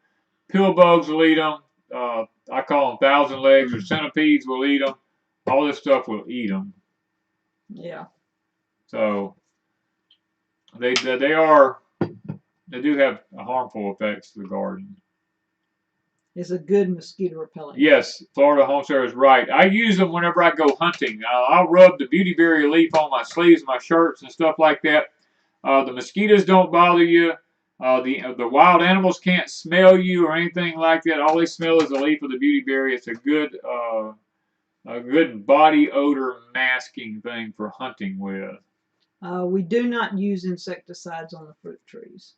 Pill bugs will eat them. I call them thousand legs or centipedes will eat them. All this stuff will eat them. Yeah. So, they do have harmful effects to the garden. It's a good mosquito repellent. Yes, Florida Homestead is right. I use them whenever I go hunting. I'll rub the beautyberry leaf on my sleeves, my shirts, and stuff like that. The mosquitoes don't bother you. The wild animals can't smell you or anything like that. All they smell is the leaf of the beautyberry. It's a good A good body odor masking thing for hunting with. We do not use insecticides on the fruit trees.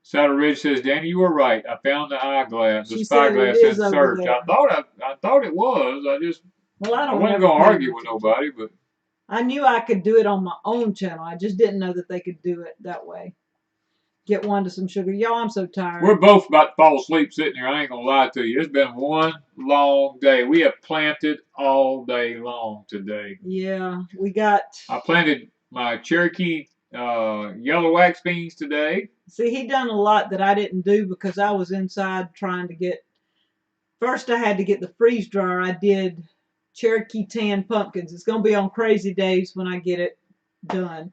Saddle Ridge says, Danny, you were right. I found the eyeglass, the She said it spyglass is in over search. there. I thought it was. Well, I don't wasn't ever gonna pay argue with attention. nobody, but I knew I could do it on my own channel. I just didn't know that they could do it that way. Get Wanda some sugar. Y'all, I'm so tired. we're both about to fall asleep sitting here. I ain't gonna lie to you. It's been one long day. We have planted all day long today. Yeah, we got. I planted my Cherokee yellow wax beans today. See, he done a lot that I didn't do because I was inside trying to get. First, I had to get the freeze dryer. I did Cherokee tan pumpkins. It's gonna be on Crazy Days when I get it done.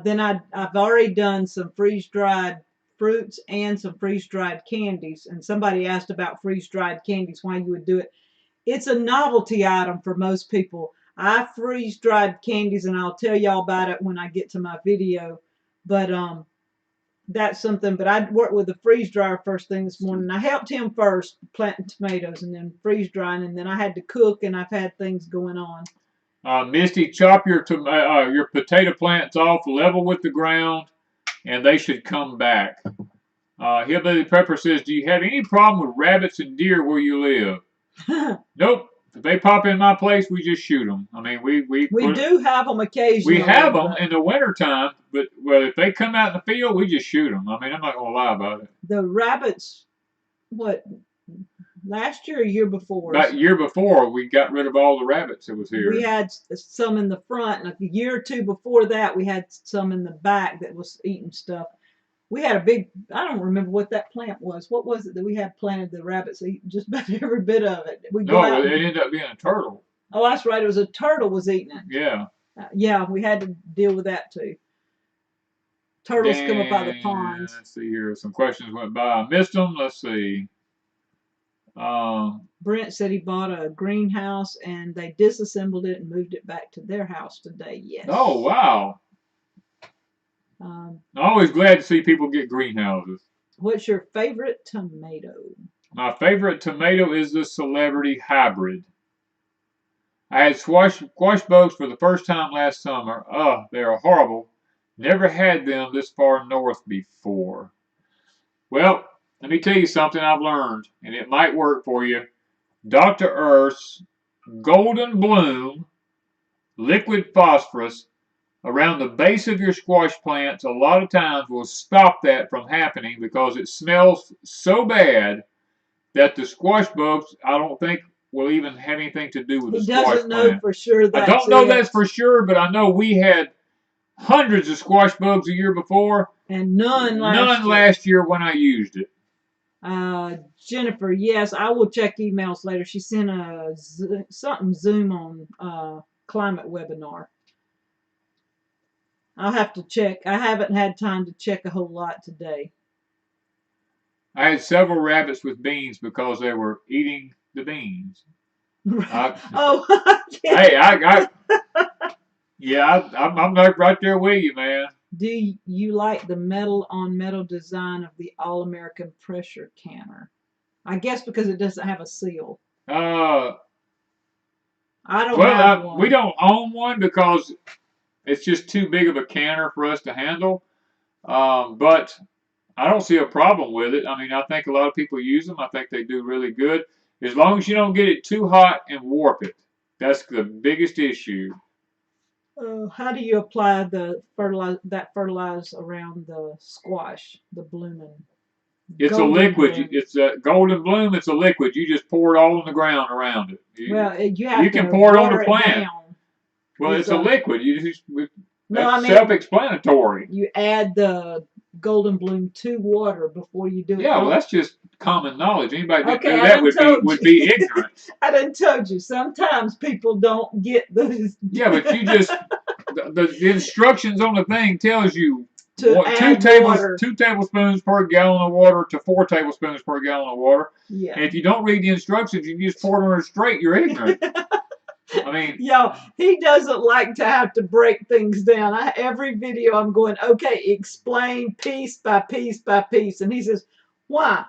Then I've already done some freeze dried fruits and some freeze dried candies. And somebody asked about freeze dried candies, why you would do it. It's a novelty item for most people. I freeze dried candies, and I'll tell y'all about it when I get to my video. But that's something. But I worked with the freeze dryer first thing this morning. I helped him first planting tomatoes and then freeze drying, and then I had to cook, and I've had things going on. Misty, chop your potato plants off level with the ground, and they should come back. Hillbilly Pepper says, do you have any problem with rabbits and deer where you live? Nope. If they pop in my place, we just shoot them. I mean, we do have them occasionally. We have them in the wintertime, but if they come out in the field, we just shoot them. I mean, I'm not going to lie about it. The rabbits, what, last year or year before? About year before, we got rid of all the rabbits that was here. We had some in the front, and a year or two before that, we had some in the back that was eating stuff. We had a big, I don't remember what that plant was. What was it that we had planted? The rabbits ate just about every bit of it. No, it ended up being a turtle. Oh, that's right. It was a turtle was eating it. Yeah. Yeah, we had to deal with that too. Turtles come up out of the ponds. Let's see here. Some questions went by. I missed them. Let's see. Brent said he bought a greenhouse and they disassembled it and moved it back to their house today. Yes. Oh, wow. I'm always glad to see people get greenhouses. What's your favorite tomato? My favorite tomato is the Celebrity Hybrid. I had squash bugs for the first time last summer. They are horrible. Never had them this far north before. Well, let me tell you something I've learned, and it might work for you. Dr. Earth's Golden Bloom liquid phosphorus around the base of your squash plants a lot of times will stop that from happening because it smells so bad that the squash bugs, I don't think, will even have anything to do with the squash plant. He doesn't know for sure that. I don't know that's for sure, but I know we had hundreds of squash bugs a year before. And none last year when I used it. Jennifer, yes, I will check emails later. She sent a something Zoom on climate webinar. I'll have to check. I haven't had time to check a whole lot today. I had several rabbits with beans because they were eating the beans. Hey, I'm right there with you, man. Do you like the metal on metal design of the All-American pressure canner? I guess because it doesn't have a seal. I don't have one. We don't own one because it's just too big of a canner for us to handle. But I don't see a problem with it. I mean, I think a lot of people use them. I think they do really good. As long as you don't get it too hot and warp it. That's the biggest issue. How do you apply the fertilize around the squash, the blooming? It's a liquid. It's a golden bloom. It's a liquid. You just pour it all on the ground around it. You can pour it on the plant. Well, it's a liquid. That's self-explanatory. You add the golden bloom to water before you do it. Yeah, well, that's just common knowledge. Anybody that do that would be ignorant. I done told you. Sometimes people don't get those. Yeah, but you just the instructions on the thing tells you add 2 tablespoons per gallon of water to 4 tablespoons per gallon of water. Yeah. And if you don't read the instructions, you just pour it on it straight. You're ignorant. I mean, he doesn't like to have to break things down. Every video I'm going, okay, explain piece by piece by piece. And he says, why?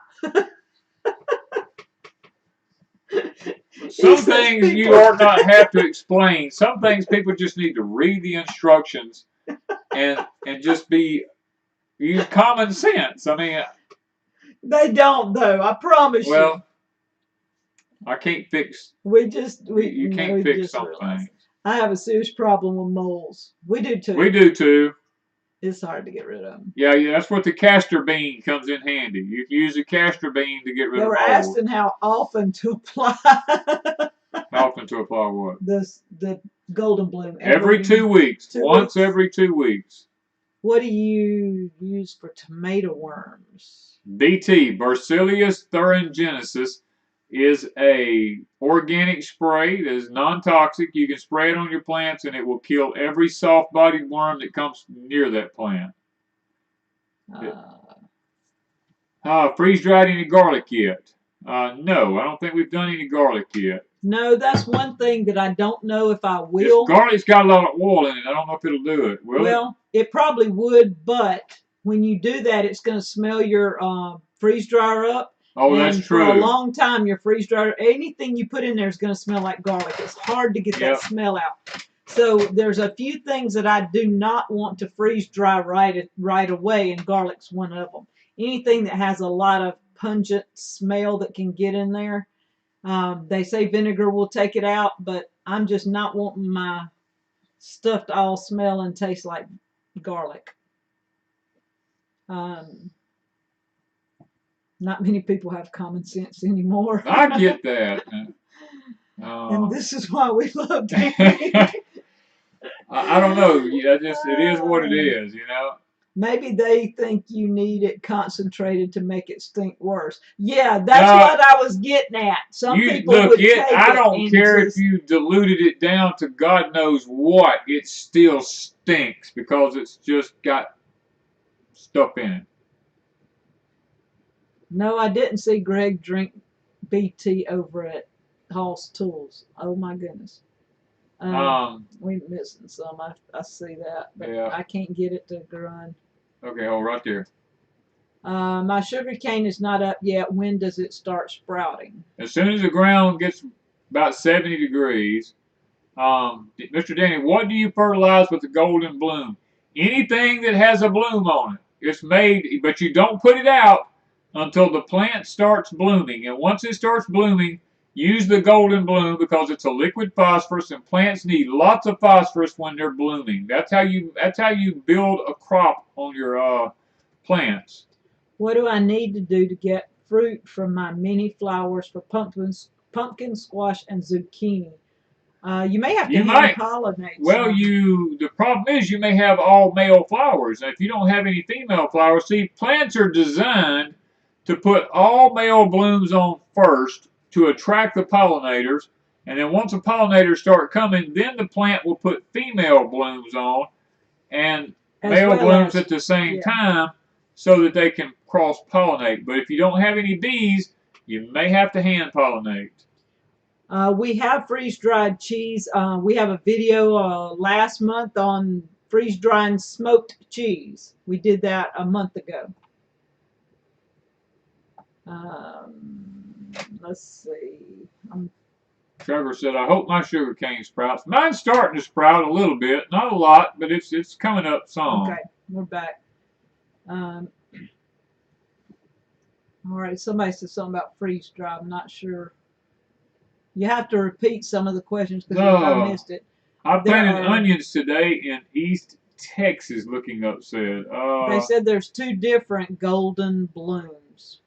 Some things you ought not have to explain. Some things people just need to read the instructions and just use common sense. I mean, they don't though. I promise you. Well, I can't fix. You can't fix something. I have a serious problem with moles. We do too. We do too. It's hard to get rid of them. Yeah, that's what the castor bean comes in handy. You can use the castor bean to get rid of mold. They were asking how often to apply. How often to apply what? The golden bloom. Every 2 weeks. Once every 2 weeks. What do you use for tomato worms? BT, Bacillus thuringiensis, is a organic spray that is non-toxic. You can spray it on your plants and it will kill every soft-bodied worm that comes near that plant. Freeze-dried any garlic yet? No, I don't think we've done any garlic yet. No, that's one thing that I don't know if I will. Garlic's got a lot of oil in it. I don't know if it'll do it. Well, it probably would, but when you do that, it's going to smell your freeze dryer up. Oh, that's true. For a long time, your freeze dryer, anything you put in there is going to smell like garlic. It's hard to get that smell out. So there's a few things that I do not want to freeze dry right away, and garlic's one of them. Anything that has a lot of pungent smell that can get in there. They say vinegar will take it out, but I'm just not wanting my stuff to all smell and taste like garlic. Not many people have common sense anymore. I get that. And this is why we love Danny. I don't know. It is what it is, you know. Maybe they think you need it concentrated to make it stink worse. Yeah, that's what I was getting at. Some people would take it. I don't care if you diluted it down to God knows what. It still stinks because it's just got stuff in it. No, I didn't see Greg drink BT over at Hall's Tools. Oh my goodness. We're missing some. I see that, but I can't get it to run. Okay, hold right there. My sugar cane is not up yet. When does it start sprouting? As soon as the ground gets about 70 degrees. Mr. Danny, what do you fertilize with the golden bloom? Anything that has a bloom on it. It's made, but you don't put it out until the plant starts blooming. And once it starts blooming, use the golden bloom because it's a liquid phosphorus, and plants need lots of phosphorus when they're blooming. That's how you build a crop on your plants. What do I need to do to get fruit from my mini flowers for pumpkin, squash, and zucchini? You may have to pollinate. Well, the problem is you may have all male flowers. And if you don't have any female flowers, see, plants are designed to put all male blooms on first to attract the pollinators, and then once the pollinators start coming, then the plant will put female blooms on and male blooms at the same time so that they can cross-pollinate. But if you don't have any bees, you may have to hand-pollinate. We have freeze-dried cheese. We have a video last month on freeze-drying smoked cheese. We did that a month ago. Let's see. Trevor said, I hope my sugar cane sprouts. Mine's starting to sprout a little bit. Not a lot, but it's coming up some. Okay, we're back. All right, somebody said something about freeze dry. I'm not sure. You have to repeat some of the questions because I missed it. I planted onions today in East Texas, looking up said. They said there's 2 different golden blooms.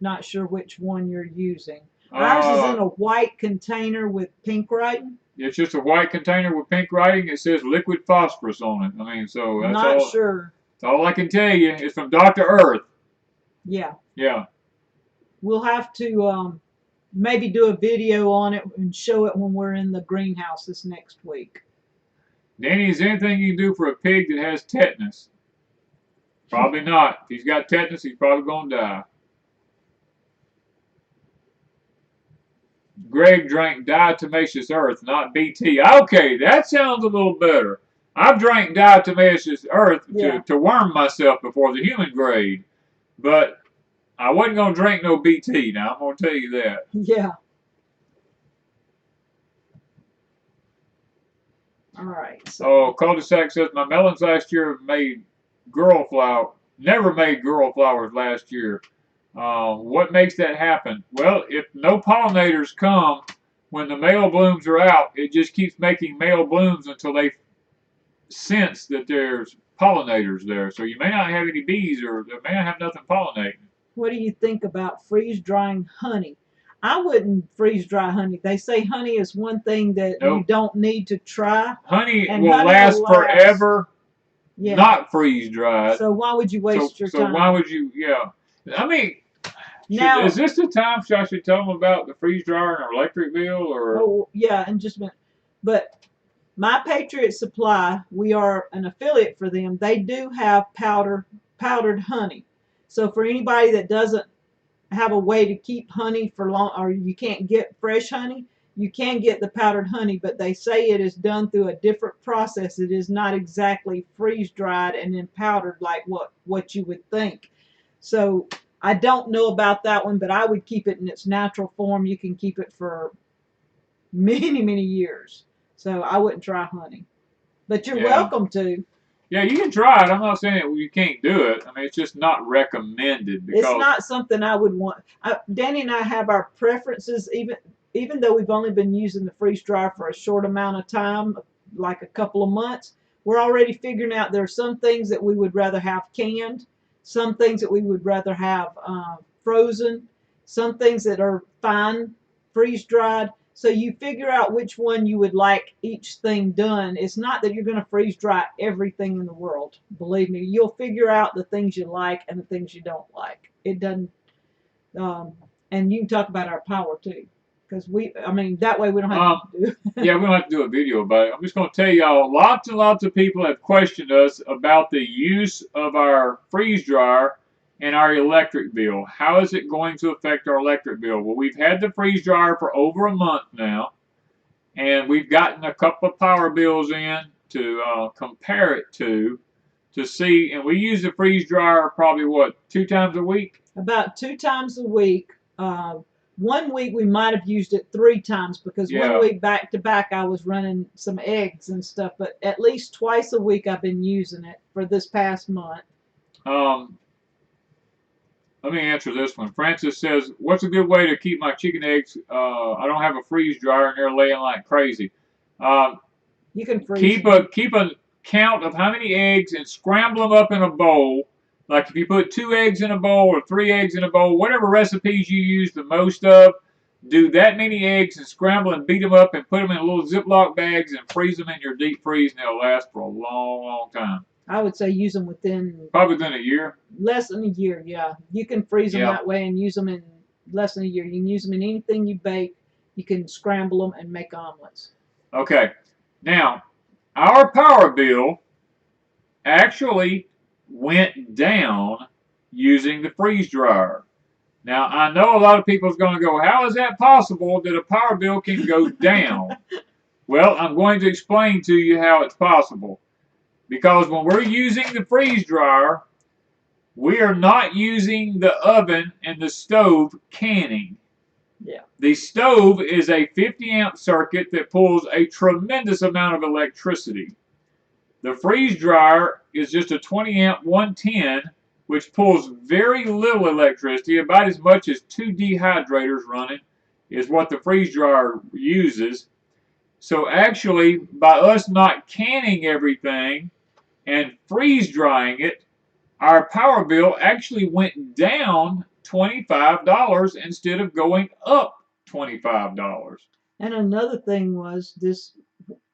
Not sure which one you're using. Ours is in a white container with pink writing. It's just a white container with pink writing. It says liquid phosphorus on it. I mean, so that's not sure. That's all I can tell you. It's from Dr. Earth. Yeah. Yeah. We'll have to maybe do a video on it and show it when we're in the greenhouse this next week. Danny, is there anything you can do for a pig that has tetanus? Probably not. If he's got tetanus, he's probably going to die. Greg drank diatomaceous earth, not BT. Okay, that sounds a little better. I've drank diatomaceous earth to worm myself before the human grade, but I wasn't going to drink no BT. Now, I'm going to tell you that. Yeah. All right. So. Oh, cul-de-sac says my melons last year never made girl flowers last year. What makes that happen? Well, if no pollinators come when the male blooms are out, it just keeps making male blooms until they sense that there's pollinators there. So you may not have any bees, or they may not have nothing pollinating. What do you think about freeze drying honey? I wouldn't freeze dry honey. They say honey is one thing that you Nope. don't need to try. Honey And will honey last will last. forever, Yeah. not freeze dried. So why would you waste your time? So why would you, yeah. I mean, now, is this the time I should tell them about the freeze dryer and our electric bill? Or? Oh, yeah, in just a minute. But My Patriot Supply, we are an affiliate for them. They do have powdered honey. So for anybody that doesn't have a way to keep honey for long, or you can't get fresh honey, you can get the powdered honey, but they say it is done through a different process. It is not exactly freeze dried and then powdered like what you would think. So I don't know about that one, but I would keep it in its natural form. You can keep it for many, many years. So I wouldn't try honey. But you're welcome to. Yeah, you can try it. I'm not saying you can't do it. I mean, it's just not recommended. Because it's not something I would want. Danny and I have our preferences, even though we've only been using the freeze dryer for a short amount of time, like a couple of months. We're already figuring out there are some things that we would rather have canned, some things that we would rather have frozen, some things that are fine freeze dried. So you figure out which one you would like each thing done. It's not that you're going to freeze dry everything in the world. Believe me, you'll figure out the things you like and the things you don't like. It doesn't, and you can talk about our power too. Because that way we don't have to do yeah, we don't have to do a video about it. I'm just going to tell y'all, lots and lots of people have questioned us about the use of our freeze dryer and our electric bill. How is it going to affect our electric bill? Well, we've had the freeze dryer for over a month now, and we've gotten a couple of power bills in to compare it to see, and we use the freeze dryer probably, 2 times a week? About 2 times a week. 1 week we might have used it 3 times because 1 week back to back I was running some eggs and stuff, but at least twice a week I've been using it for this past month. Let me answer this one. Francis says, what's a good way to keep my chicken eggs? I don't have a freeze dryer and they're laying like crazy. You can freeze keep a count of how many eggs and scramble them up in a bowl. Like if you put 2 eggs in a bowl or 3 eggs in a bowl, whatever recipes you use the most of, do that many eggs and scramble and beat them up and put them in little Ziploc bags and freeze them in your deep freeze, and they'll last for a long, long time. I would say use them probably within a year. Less than a year, yeah. You can freeze them that way and use them in less than a year. You can use them in anything you bake. You can scramble them and make omelets. Okay. Now, our power bill actually went down using the freeze dryer. Now, I know a lot of people is going to go, how is that possible that a power bill can go down? Well, I'm going to explain to you how it's possible. Because when we're using the freeze dryer, we are not using the oven and the stove canning. Yeah. The stove is a 50-amp circuit that pulls a tremendous amount of electricity. The freeze dryer is just a 20-amp 110, which pulls very little electricity, about as much as 2 dehydrators running is what the freeze dryer uses. So actually, by us not canning everything and freeze drying it, our power bill actually went down $25 instead of going up $25. And another thing was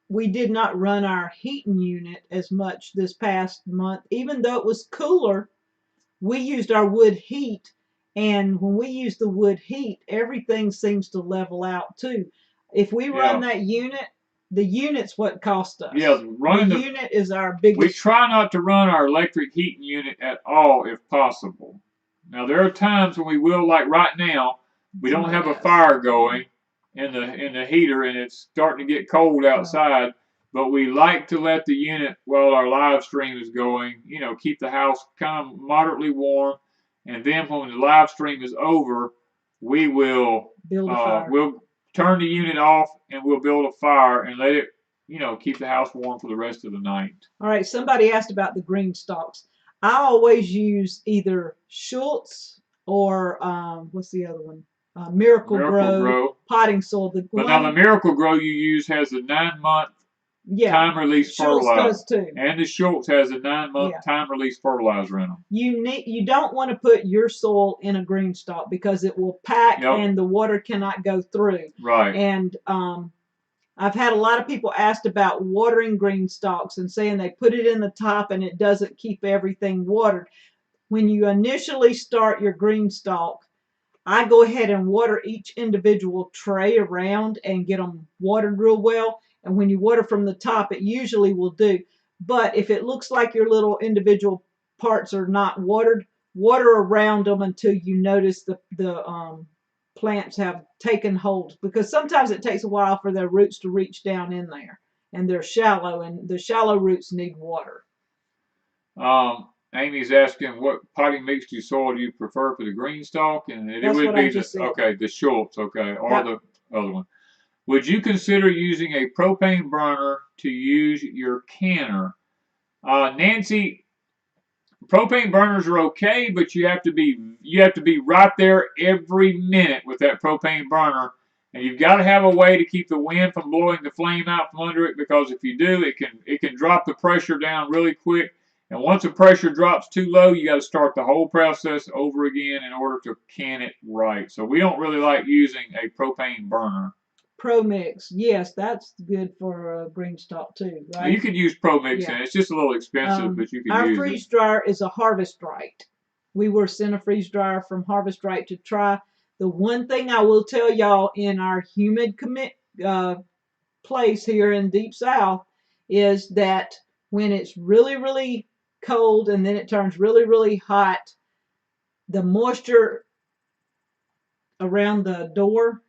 we did not run our heating unit as much this past month. Even though it was cooler, we used our wood heat, and when we use the wood heat, everything seems to level out too. If we run that unit, the unit's what cost us. Yeah, running the unit is our biggest. We try not to run our electric heating unit at all if possible. Now there are times when we will, like right now, we don't have a fire going in the heater and it's starting to get cold outside, but we like to let the unit, while our live stream is going, keep the house kind of moderately warm, and then when the live stream is over, we will build a fire. We'll turn the unit off and we'll build a fire and let it keep the house warm for the rest of the night. All right, somebody asked about the GreenStalks. I always use either Schultz or what's the other one? Miracle Grow potting soil. But now the Miracle Grow you use has a 9-month time release fertilizer. Does too. And the Schultz has a 9-month time release fertilizer in them. You don't want to put your soil in a GreenStalk because it will pack and the water cannot go through. Right. And I've had a lot of people asked about watering GreenStalks and saying they put it in the top and it doesn't keep everything watered. When you initially start your GreenStalk, I go ahead and water each individual tray around and get them watered real well. And when you water from the top, it usually will do. But if it looks like your little individual parts are not watered, water around them until you notice the plants have taken hold, because sometimes it takes a while for their roots to reach down in there, and they're shallow, and the shallow roots need water. Amy's asking, what potting mixture soil do you prefer for the GreenStalk? And it would be the Schultz, or the other one. Would you consider using a propane burner to use your canner? Nancy, propane burners are okay, but you have to be right there every minute with that propane burner, and you've got to have a way to keep the wind from blowing the flame out from under it, because if you do, it can drop the pressure down really quick. And once the pressure drops too low, you got to start the whole process over again in order to can it right. So we don't really like using a propane burner. ProMix, yes, that's good for GreenStalk too, right? You could use ProMix in it. It's just a little expensive, but you can use it. Our freeze dryer is a Harvest Right. We were sent a freeze dryer from Harvest Right to try. The one thing I will tell y'all in our humid place here in Deep South is that when it's really, really cold and then it turns really, really hot, the moisture around the door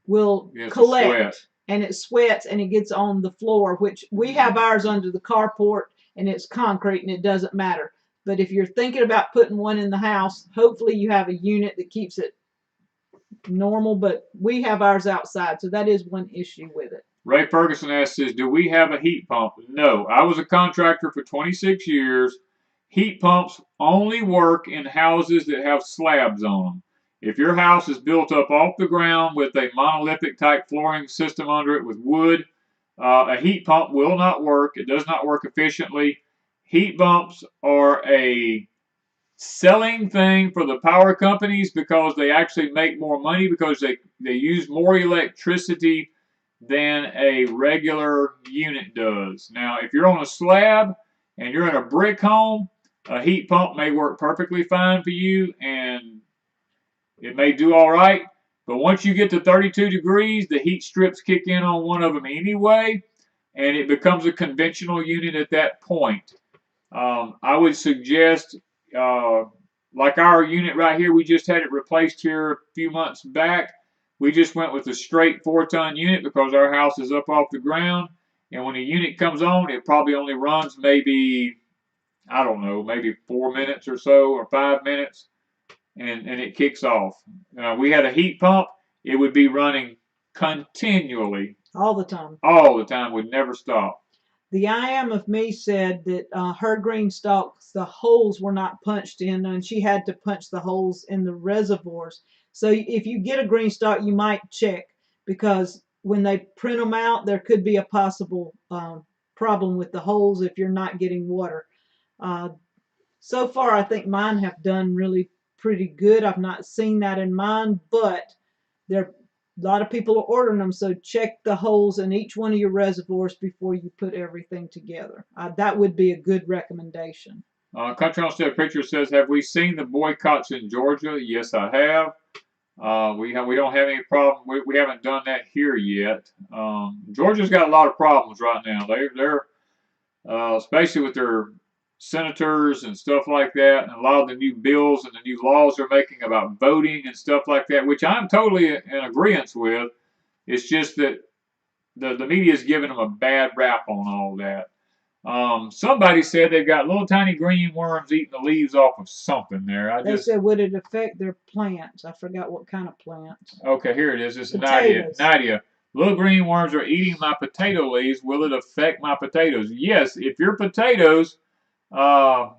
will collect, and it sweats and it gets on the floor, which we have ours under the carport and it's concrete and it doesn't matter. But if you're thinking about putting one in the house, hopefully you have a unit that keeps it normal, but we have ours outside, so that is one issue with it. Ray Ferguson asks, do we have a heat pump? No. I was a contractor for 26 years. Heat pumps only work in houses that have slabs on them. If your house is built up off the ground with a monolithic type flooring system under it with wood, a heat pump will not work. It does not work efficiently. Heat pumps are a selling thing for the power companies because they actually make more money, because they use more electricity than a regular unit does. Now, if you're on a slab and you're in a brick home, a heat pump may work perfectly fine for you and it may do all right. But once you get to 32 degrees, the heat strips kick in on one of them anyway, and it becomes a conventional unit at that point. I would suggest, like our unit right here, we just had it replaced here a few months back. We just went with a straight 4-ton unit because our house is up off the ground. And when a unit comes on, it probably only runs maybe, I don't know, maybe 4 minutes or so, or 5 minutes, and it kicks off. We had a heat pump, it would be running continually. All the time. All the time, would never stop. The I Am of Me said that her GreenStalks, the holes were not punched in, and she had to punch the holes in the reservoirs. So if you get a GreenStalk, you might check, because when they print them out, there could be a possible problem with the holes if you're not getting water. So far, I think mine have done really pretty good. I've not seen that in mine, but a lot of people are ordering them, so check the holes in each one of your reservoirs before you put everything together. That would be a good recommendation. Country Homestead Picture says, have we seen the boycotts in Georgia? Yes, I have. We don't have any problem. We haven't done that here yet. Georgia's got a lot of problems right now. They're especially with their senators and stuff like that, and a lot of the new bills and the new laws they're making about voting and stuff like that, which I'm totally in agreement with. It's just that the media is giving them a bad rap on all that. Somebody said they've got little tiny green worms eating the leaves off of something there. They said, would it affect their plants? I forgot what kind of plants. Okay, here it is. It's Nadia. Nadia, Little green worms are eating my potato leaves. Will it affect my potatoes? Yes, if your potatoes uh,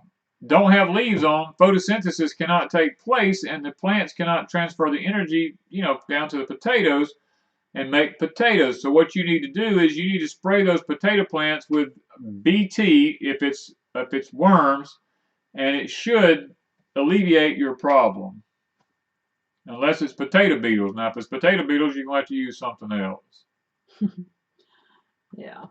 don't have leaves on, photosynthesis cannot take place, and the plants cannot transfer the energy, down to the potatoes and make potatoes. So what you need to do is you need to spray those potato plants with BT if it's worms, and it should alleviate your problem. Unless it's potato beetles. Now, if it's potato beetles, you're going to have to use something else. Yeah.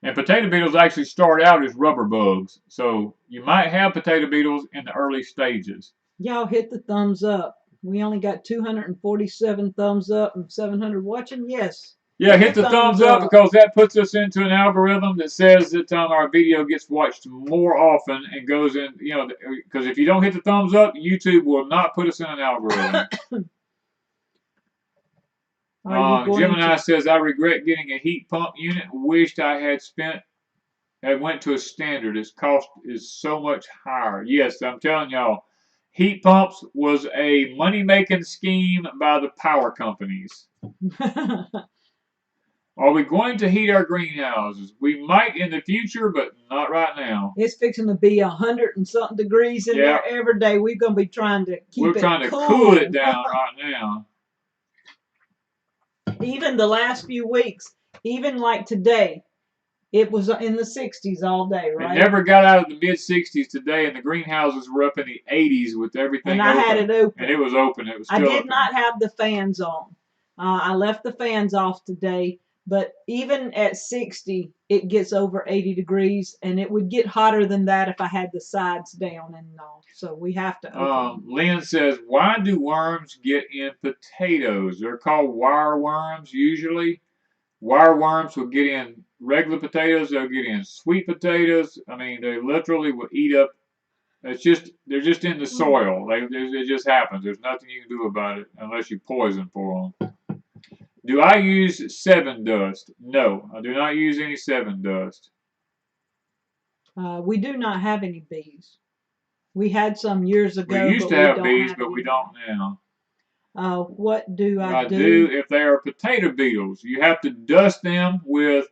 And potato beetles actually start out as rubber bugs. So you might have potato beetles in the early stages. Y'all hit the thumbs up. We only got 247 thumbs up and 700 watching. Yes. Yeah, hit the thumbs up because that puts us into an algorithm that says that our video gets watched more often and goes in, because if you don't hit the thumbs up, YouTube will not put us in an algorithm. Gemini says, I regret getting a heat pump unit. Wished I had went to a standard. Its cost is so much higher. Yes, I'm telling y'all, heat pumps was a money-making scheme by the power companies. Are we going to heat our greenhouses? We might in the future, but not right now. It's fixing to be 100 and something degrees in there every day. We're going to be trying to keep it cool. We're trying to cool it down right now. Even the last few weeks, even like today, it was in the 60s all day, right? It never got out of the mid-60s today, and the greenhouses were up in the 80s with everything open. And I had it open. And it was open. It was still I did not have the fans on. I left the fans off today, but even at 60, it gets over 80 degrees, and it would get hotter than that if I had the sides down and all. So we have to open. Lynn says, why do worms get in potatoes? They're called wire worms usually. Wire worms will get in regular potatoes. They'll get in sweet potatoes. I mean, they literally will eat up. They're just in the soil. It just happens. There's nothing you can do about it unless you poison for them. Do I use 7 dust? No, I do not use any 7 dust. We do not have any bees. We had some years ago. We used to have bees, but we don't now. What do I do? If they are potato beetles, you have to dust them with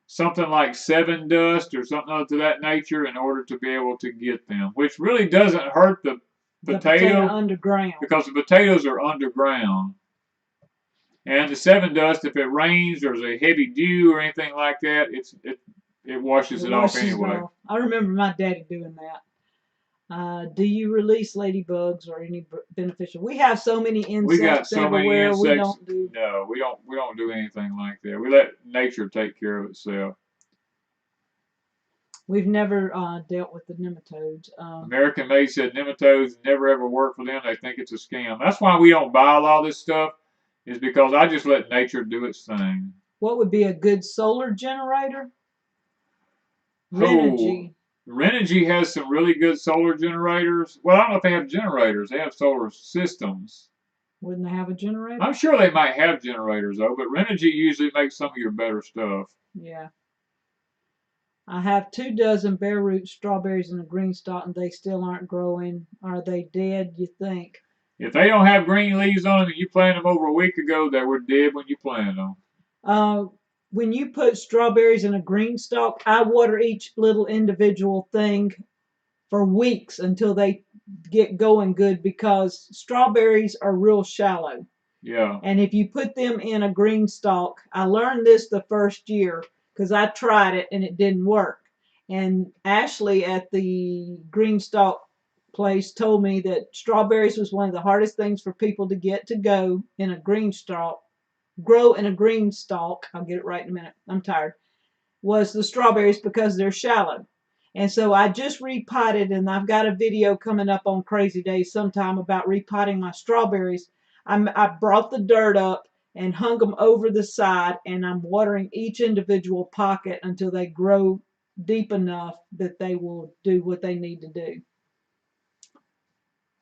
something like 7 dust or something to that nature in order to be able to get them, which really doesn't hurt the potato underground, because the potatoes are underground. And the 7 dust, if it rains or there's a heavy dew or anything like that, it washes it off anyway. I remember my daddy doing that. Do you release ladybugs or any beneficial? We have so many insects we got so everywhere. Many insects. No, we don't do anything like that. We let nature take care of itself. We've never dealt with the nematodes. American Made said nematodes never ever work for them. They think it's a scam. That's why we don't buy a lot of this stuff, is because I just let nature do its thing. What would be a good solar generator? Renogy. Renogy has some really good solar generators. Well, I don't know if they have generators. They have solar systems. Wouldn't they have a generator? I'm sure they might have generators, though, but Renogy usually makes some of your better stuff. Yeah. I have 2 dozen bare root strawberries in a GreenStalk, and they still aren't growing. Are they dead, you think? If they don't have green leaves on them and you planted them over a week ago, they were dead when you planted them. When you put strawberries in a GreenStalk, I water each little individual thing for weeks until they get going good, because strawberries are real shallow. Yeah. And if you put them in a GreenStalk, I learned this the first year because I tried it and it didn't work. And Ashley at the GreenStalk place told me that strawberries was one of the hardest things for people to get to go in a GreenStalk. Grow in a GreenStalk, I'll get it right in a minute, I'm tired, was the strawberries, because they're shallow. And so I just repotted, and I've got a video coming up on Crazy Days sometime about repotting my strawberries. I brought the dirt up and hung them over the side, and I'm watering each individual pocket until they grow deep enough that they will do what they need to do.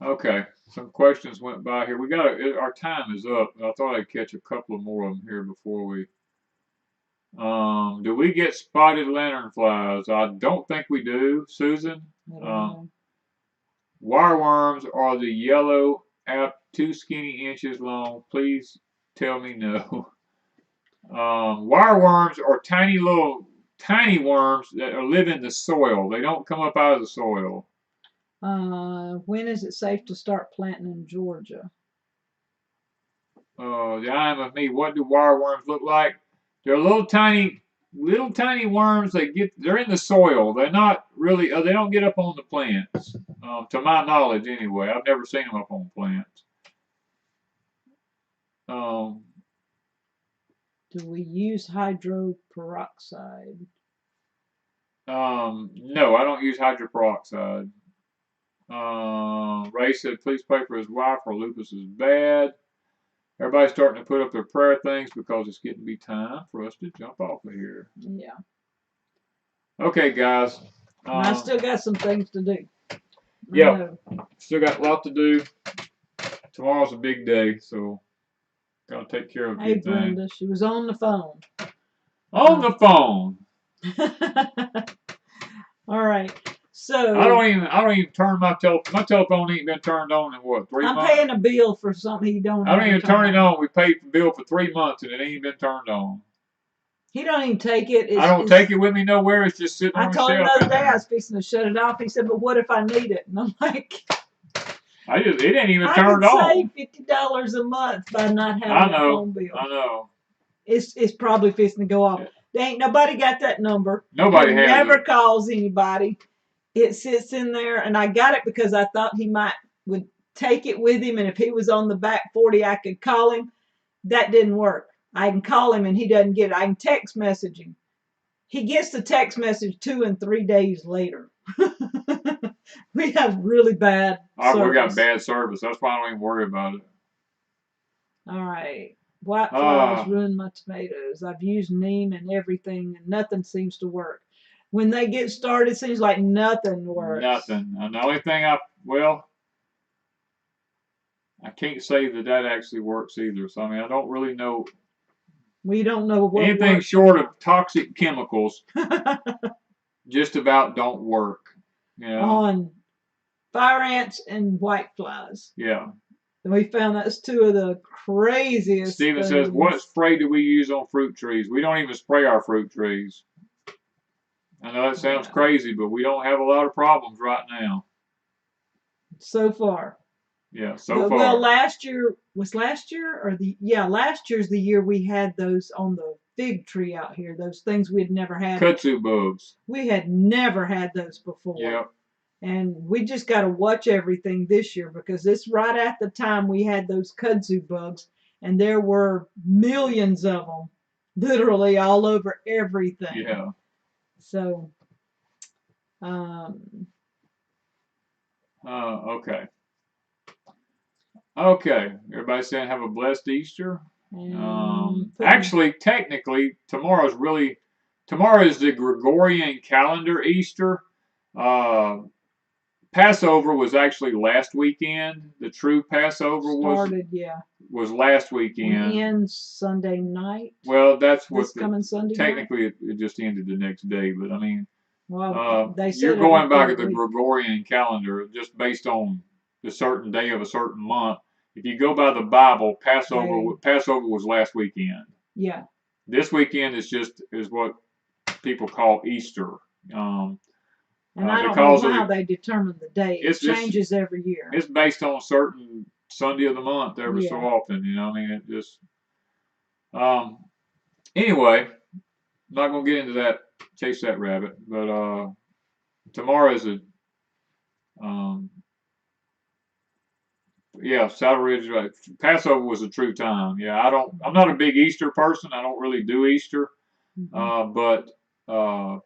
Okay, some questions went by here. Our time is up. I thought I'd catch a couple of more of them here before we. Do we get spotted lanternflies? I don't think we do, Susan. Wireworms are the yellow app 2 skinny inches long. Please tell me no. Wireworms are tiny worms that live in the soil. They don't come up out of the soil. When is it safe to start planting in Georgia? The I'm of me. What do wireworms look like? They're little tiny worms. They're in the soil. They're not really. They don't get up on the plants. To my knowledge, anyway. I've never seen them up on plants. Do we use hydroperoxide? No, I don't use hydroperoxide. Ray said, please pray for his wife or lupus is bad. Everybody's starting to put up their prayer things because it's getting to be time for us to jump off of here. Yeah. Okay, guys. I still got some things to do. Yeah. Still got a lot to do. Tomorrow's a big day, so gotta take care of a few things. Hey, Brenda, she was on the phone. On the phone. All right. So I don't even turn my telephone ain't been turned on in what, 3 months? I'm paying a bill for something he don't. I don't even turn it on. We paid the bill for 3 months and it ain't been turned on. He don't even take it. I don't take it with me nowhere. It's just sitting on the shelf. I told him the other day I was fixing to shut it off. He said, "But what if I need it?" And I'm like, it ain't even turned on. I could save $50 a month by not having a phone bill. I know. It's probably fixing to go off. There ain't nobody got that number. Nobody has it. Never calls anybody. It sits in there, and I got it because I thought he would take it with him, and if he was on the back 40, I could call him. That didn't work. I can call him, and he doesn't get it. I can text message him. He gets the text message 2 and 3 days later. We have really bad service. We got bad service. That's why I don't even worry about it. All right. White flies ruined my tomatoes. I've used neem and everything, and nothing seems to work. When they get started, it seems like nothing works. Nothing. And the only thing I can't say that actually works either. So, I mean, I don't really know. We don't know what anything works. Short of toxic chemicals just about don't work. You know? On fire ants and white flies. Yeah. And we found that's 2 of the craziest Steven says, what spray do we use on fruit trees? We don't even spray our fruit trees. I know that sounds crazy, but we don't have a lot of problems right now. So far. Yeah, so far. Well, last year's the year we had those on the fig tree out here, those things we had never had. Kudzu bugs. We had never had those before. Yeah. And we just got to watch everything this year because it's right at the time we had those kudzu bugs, and there were millions of them, literally all over everything. Yeah. So, okay. Okay. Everybody's saying have a blessed Easter. Actually, technically, tomorrow is the Gregorian calendar Easter. Passover was actually last weekend. The true Passover was last weekend. It ends Sunday night. Well, that's what coming Sunday technically it just ended the next day, but I mean, they said you're going back at the Gregorian calendar just based on the certain day of a certain month. If you go by the Bible, Passover was last weekend. Yeah. This weekend is what people call Easter. And I don't know how they determine the day. It changes every year. It's based on a certain Sunday of the month every so often. You know, I mean, it just. Anyway, I'm not gonna get into that, chase that rabbit. But tomorrow is Saddle Ridge. Passover was a true time. Yeah, I'm not a big Easter person. I don't really do Easter. But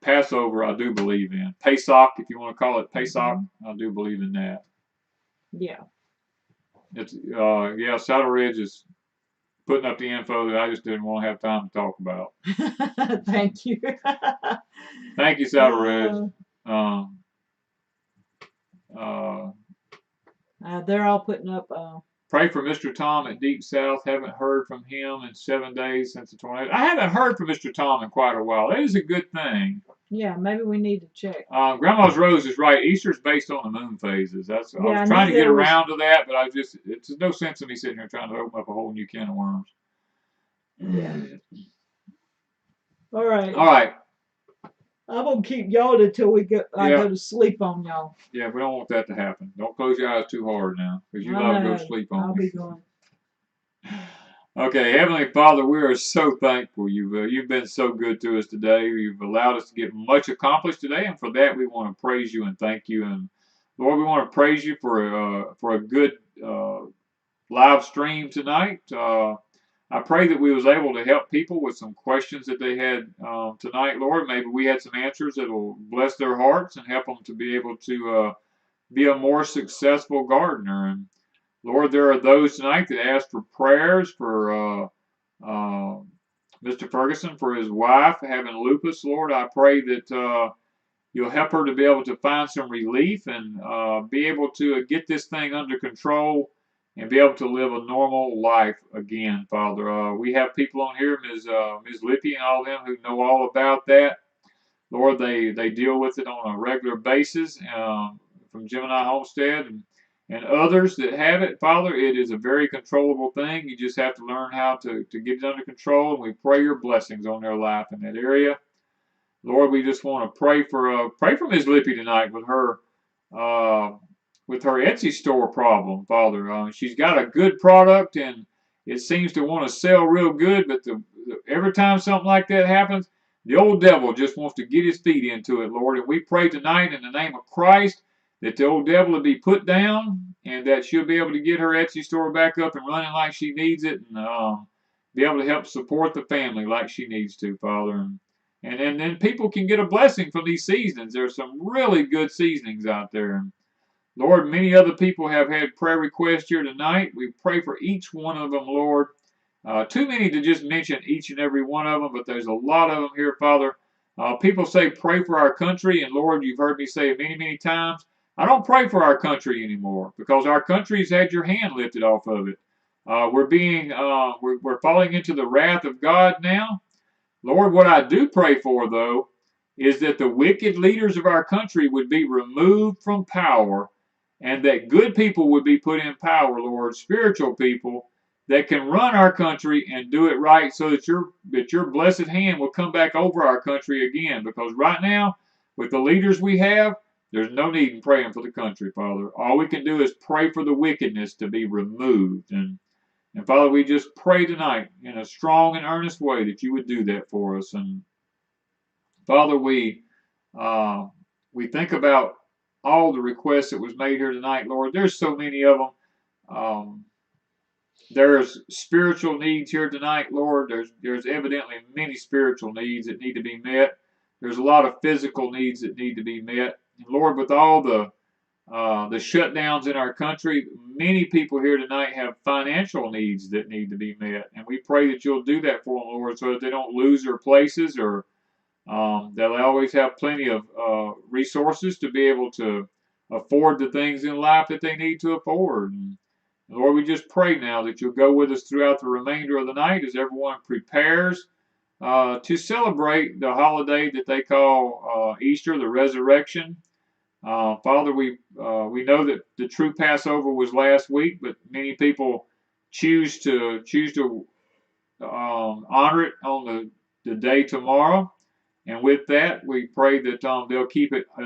Passover, I do believe in. Pesach, if you want to call it Pesach, I do believe in that. Yeah. It's Saddle Ridge is putting up the info that I just didn't want to have time to talk about. Thank you. Thank you, Saddle Ridge. They're all putting up. Pray for Mr. Tom at Deep South. Haven't heard from him in 7 days since the tornado. I haven't heard from Mr. Tom in quite a while. That is a good thing. Yeah, maybe we need to check. Grandma's Rose is right. Easter's based on the moon phases. I was trying to get around to that, but it's no sense in me sitting here trying to open up a whole new can of worms. Yeah. All right. All right. I'm gonna keep y'all until I Yeah. go to sleep on y'all. Yeah, we don't want that to happen. Don't close your eyes too hard now, because you I love to go know. to sleep on I'll me. be going. Okay, Heavenly Father, we are so thankful. You've been so good to us today. You've allowed us to get much accomplished today, and for that we want to praise you and thank you. And Lord, we want to praise you for a good live stream tonight. I pray that we was able to help people with some questions that they had tonight, Lord. Maybe we had some answers that will bless their hearts and help them to be able to be a more successful gardener. And Lord, there are those tonight that asked for prayers for Mr. Ferguson, for his wife having lupus. Lord, I pray that you'll help her to be able to find some relief and be able to get this thing under control and be able to live a normal life again, Father. We have people on here, Ms. Lippy and all of them, who know all about that. Lord, they deal with it on a regular basis from Gemini Homestead and others that have it. Father, it is a very controllable thing. You just have to learn how to get it under control, and we pray your blessings on their life in that area. Lord, we just want to pray for Ms. Lippy tonight uh, with her Etsy store problem, Father. She's got a good product and it seems to want to sell real good, but every time something like that happens, the old devil just wants to get his feet into it, Lord. And we pray tonight in the name of Christ that the old devil will be put down and that she'll be able to get her Etsy store back up and running like she needs it, and be able to help support the family like she needs to, Father. And then people can get a blessing from these seasonings. There's some really good seasonings out there. Lord, many other people have had prayer requests here tonight. We pray for each one of them, Lord. Too many to just mention each and every one of them, but there's a lot of them here, Father. People say pray for our country, and Lord, you've heard me say it many, many times. I don't pray for our country anymore because our country's had your hand lifted off of it. We're falling into the wrath of God now. Lord, what I do pray for, though, is that the wicked leaders of our country would be removed from power and that good people would be put in power, Lord, spiritual people that can run our country and do it right so that your blessed hand will come back over our country again. Because right now, with the leaders we have, there's no need in praying for the country, Father. All we can do is pray for the wickedness to be removed. And Father, we just pray tonight in a strong and earnest way that you would do that for us. And Father, we think about all the requests that was made here tonight, Lord. There's so many of them. There's spiritual needs here tonight, Lord. There's evidently many spiritual needs that need to be met. There's a lot of physical needs that need to be met. And Lord, with all the shutdowns in our country, many people here tonight have financial needs that need to be met. And we pray that you'll do that for them, Lord, so that they don't lose their places or they'll always have plenty of resources to be able to afford the things in life that they need to afford. And Lord, we just pray now that you'll go with us throughout the remainder of the night as everyone prepares to celebrate the holiday that they call Easter, the resurrection. Father, we know that the true Passover was last week, but many people choose to honor it on the day tomorrow. And with that, we pray that they'll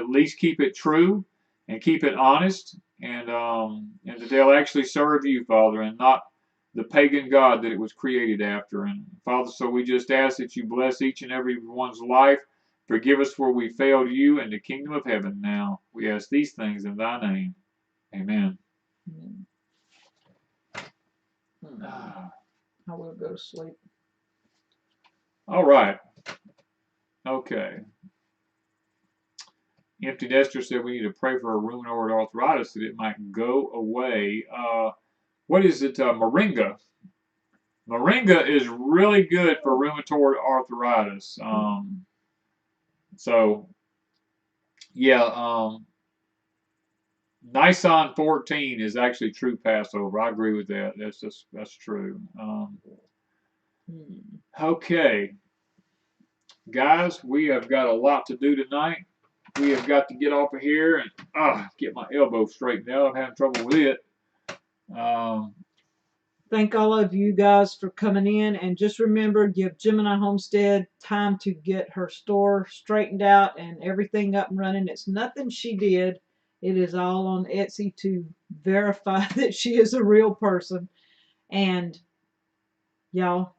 at least keep it true and keep it honest, and that they'll actually serve you, Father, and not the pagan god that it was created after. And Father, so we just ask that you bless each and every one's life. Forgive us where we failed you in the kingdom of heaven now. We ask these things in thy name. Amen. I will go to sleep. All right. Okay. Empty Nester said we need to pray for a rheumatoid arthritis that it might go away. What is it? Moringa. Moringa is really good for rheumatoid arthritis. So, yeah, Nisan 14 is actually true Passover. I agree with that. That's true. Okay, guys, we have got a lot to do tonight. We have got to get off of here and get my elbow straightened out. I'm having trouble with it. thank all of you guys for coming in. And just remember, give Gemini Homestead time to get her store straightened out and everything up and running. It's nothing she did. It is all on Etsy to verify that she is a real person. And y'all,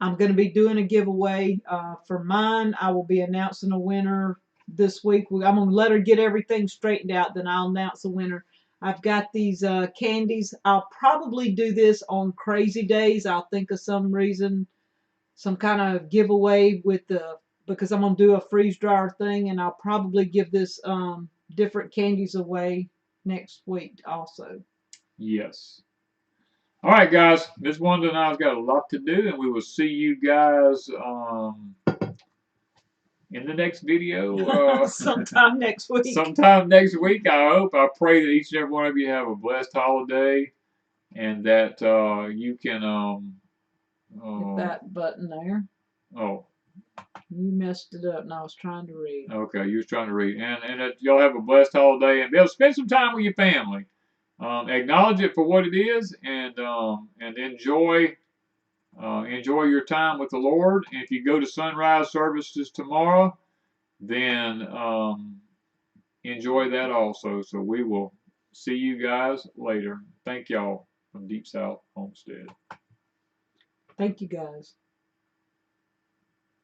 I'm going to be doing a giveaway for mine. I will be announcing a winner this week. I'm going to let her get everything straightened out, then I'll announce a winner. I've got these candies. I'll probably do this on crazy days. I'll think of some reason, some kind of giveaway with the, because I'm going to do a freeze dryer thing, and I'll probably give this different candies away next week also. Yes. All right, guys. Miss Wanda and I's got a lot to do, and we will see you guys in the next video. Sometime next week. Sometime next week, I hope. I pray that each and every one of you have a blessed holiday, and that you can Hit that button there. Oh. You messed it up, and I was trying to read. Okay, you was trying to read, and that y'all have a blessed holiday, and be able to spend some time with your family. Acknowledge it for what it is, and enjoy your time with the Lord. And if you go to sunrise services tomorrow, then enjoy that also. So we will see you guys later. Thank y'all from Deep South Homestead. Thank you guys.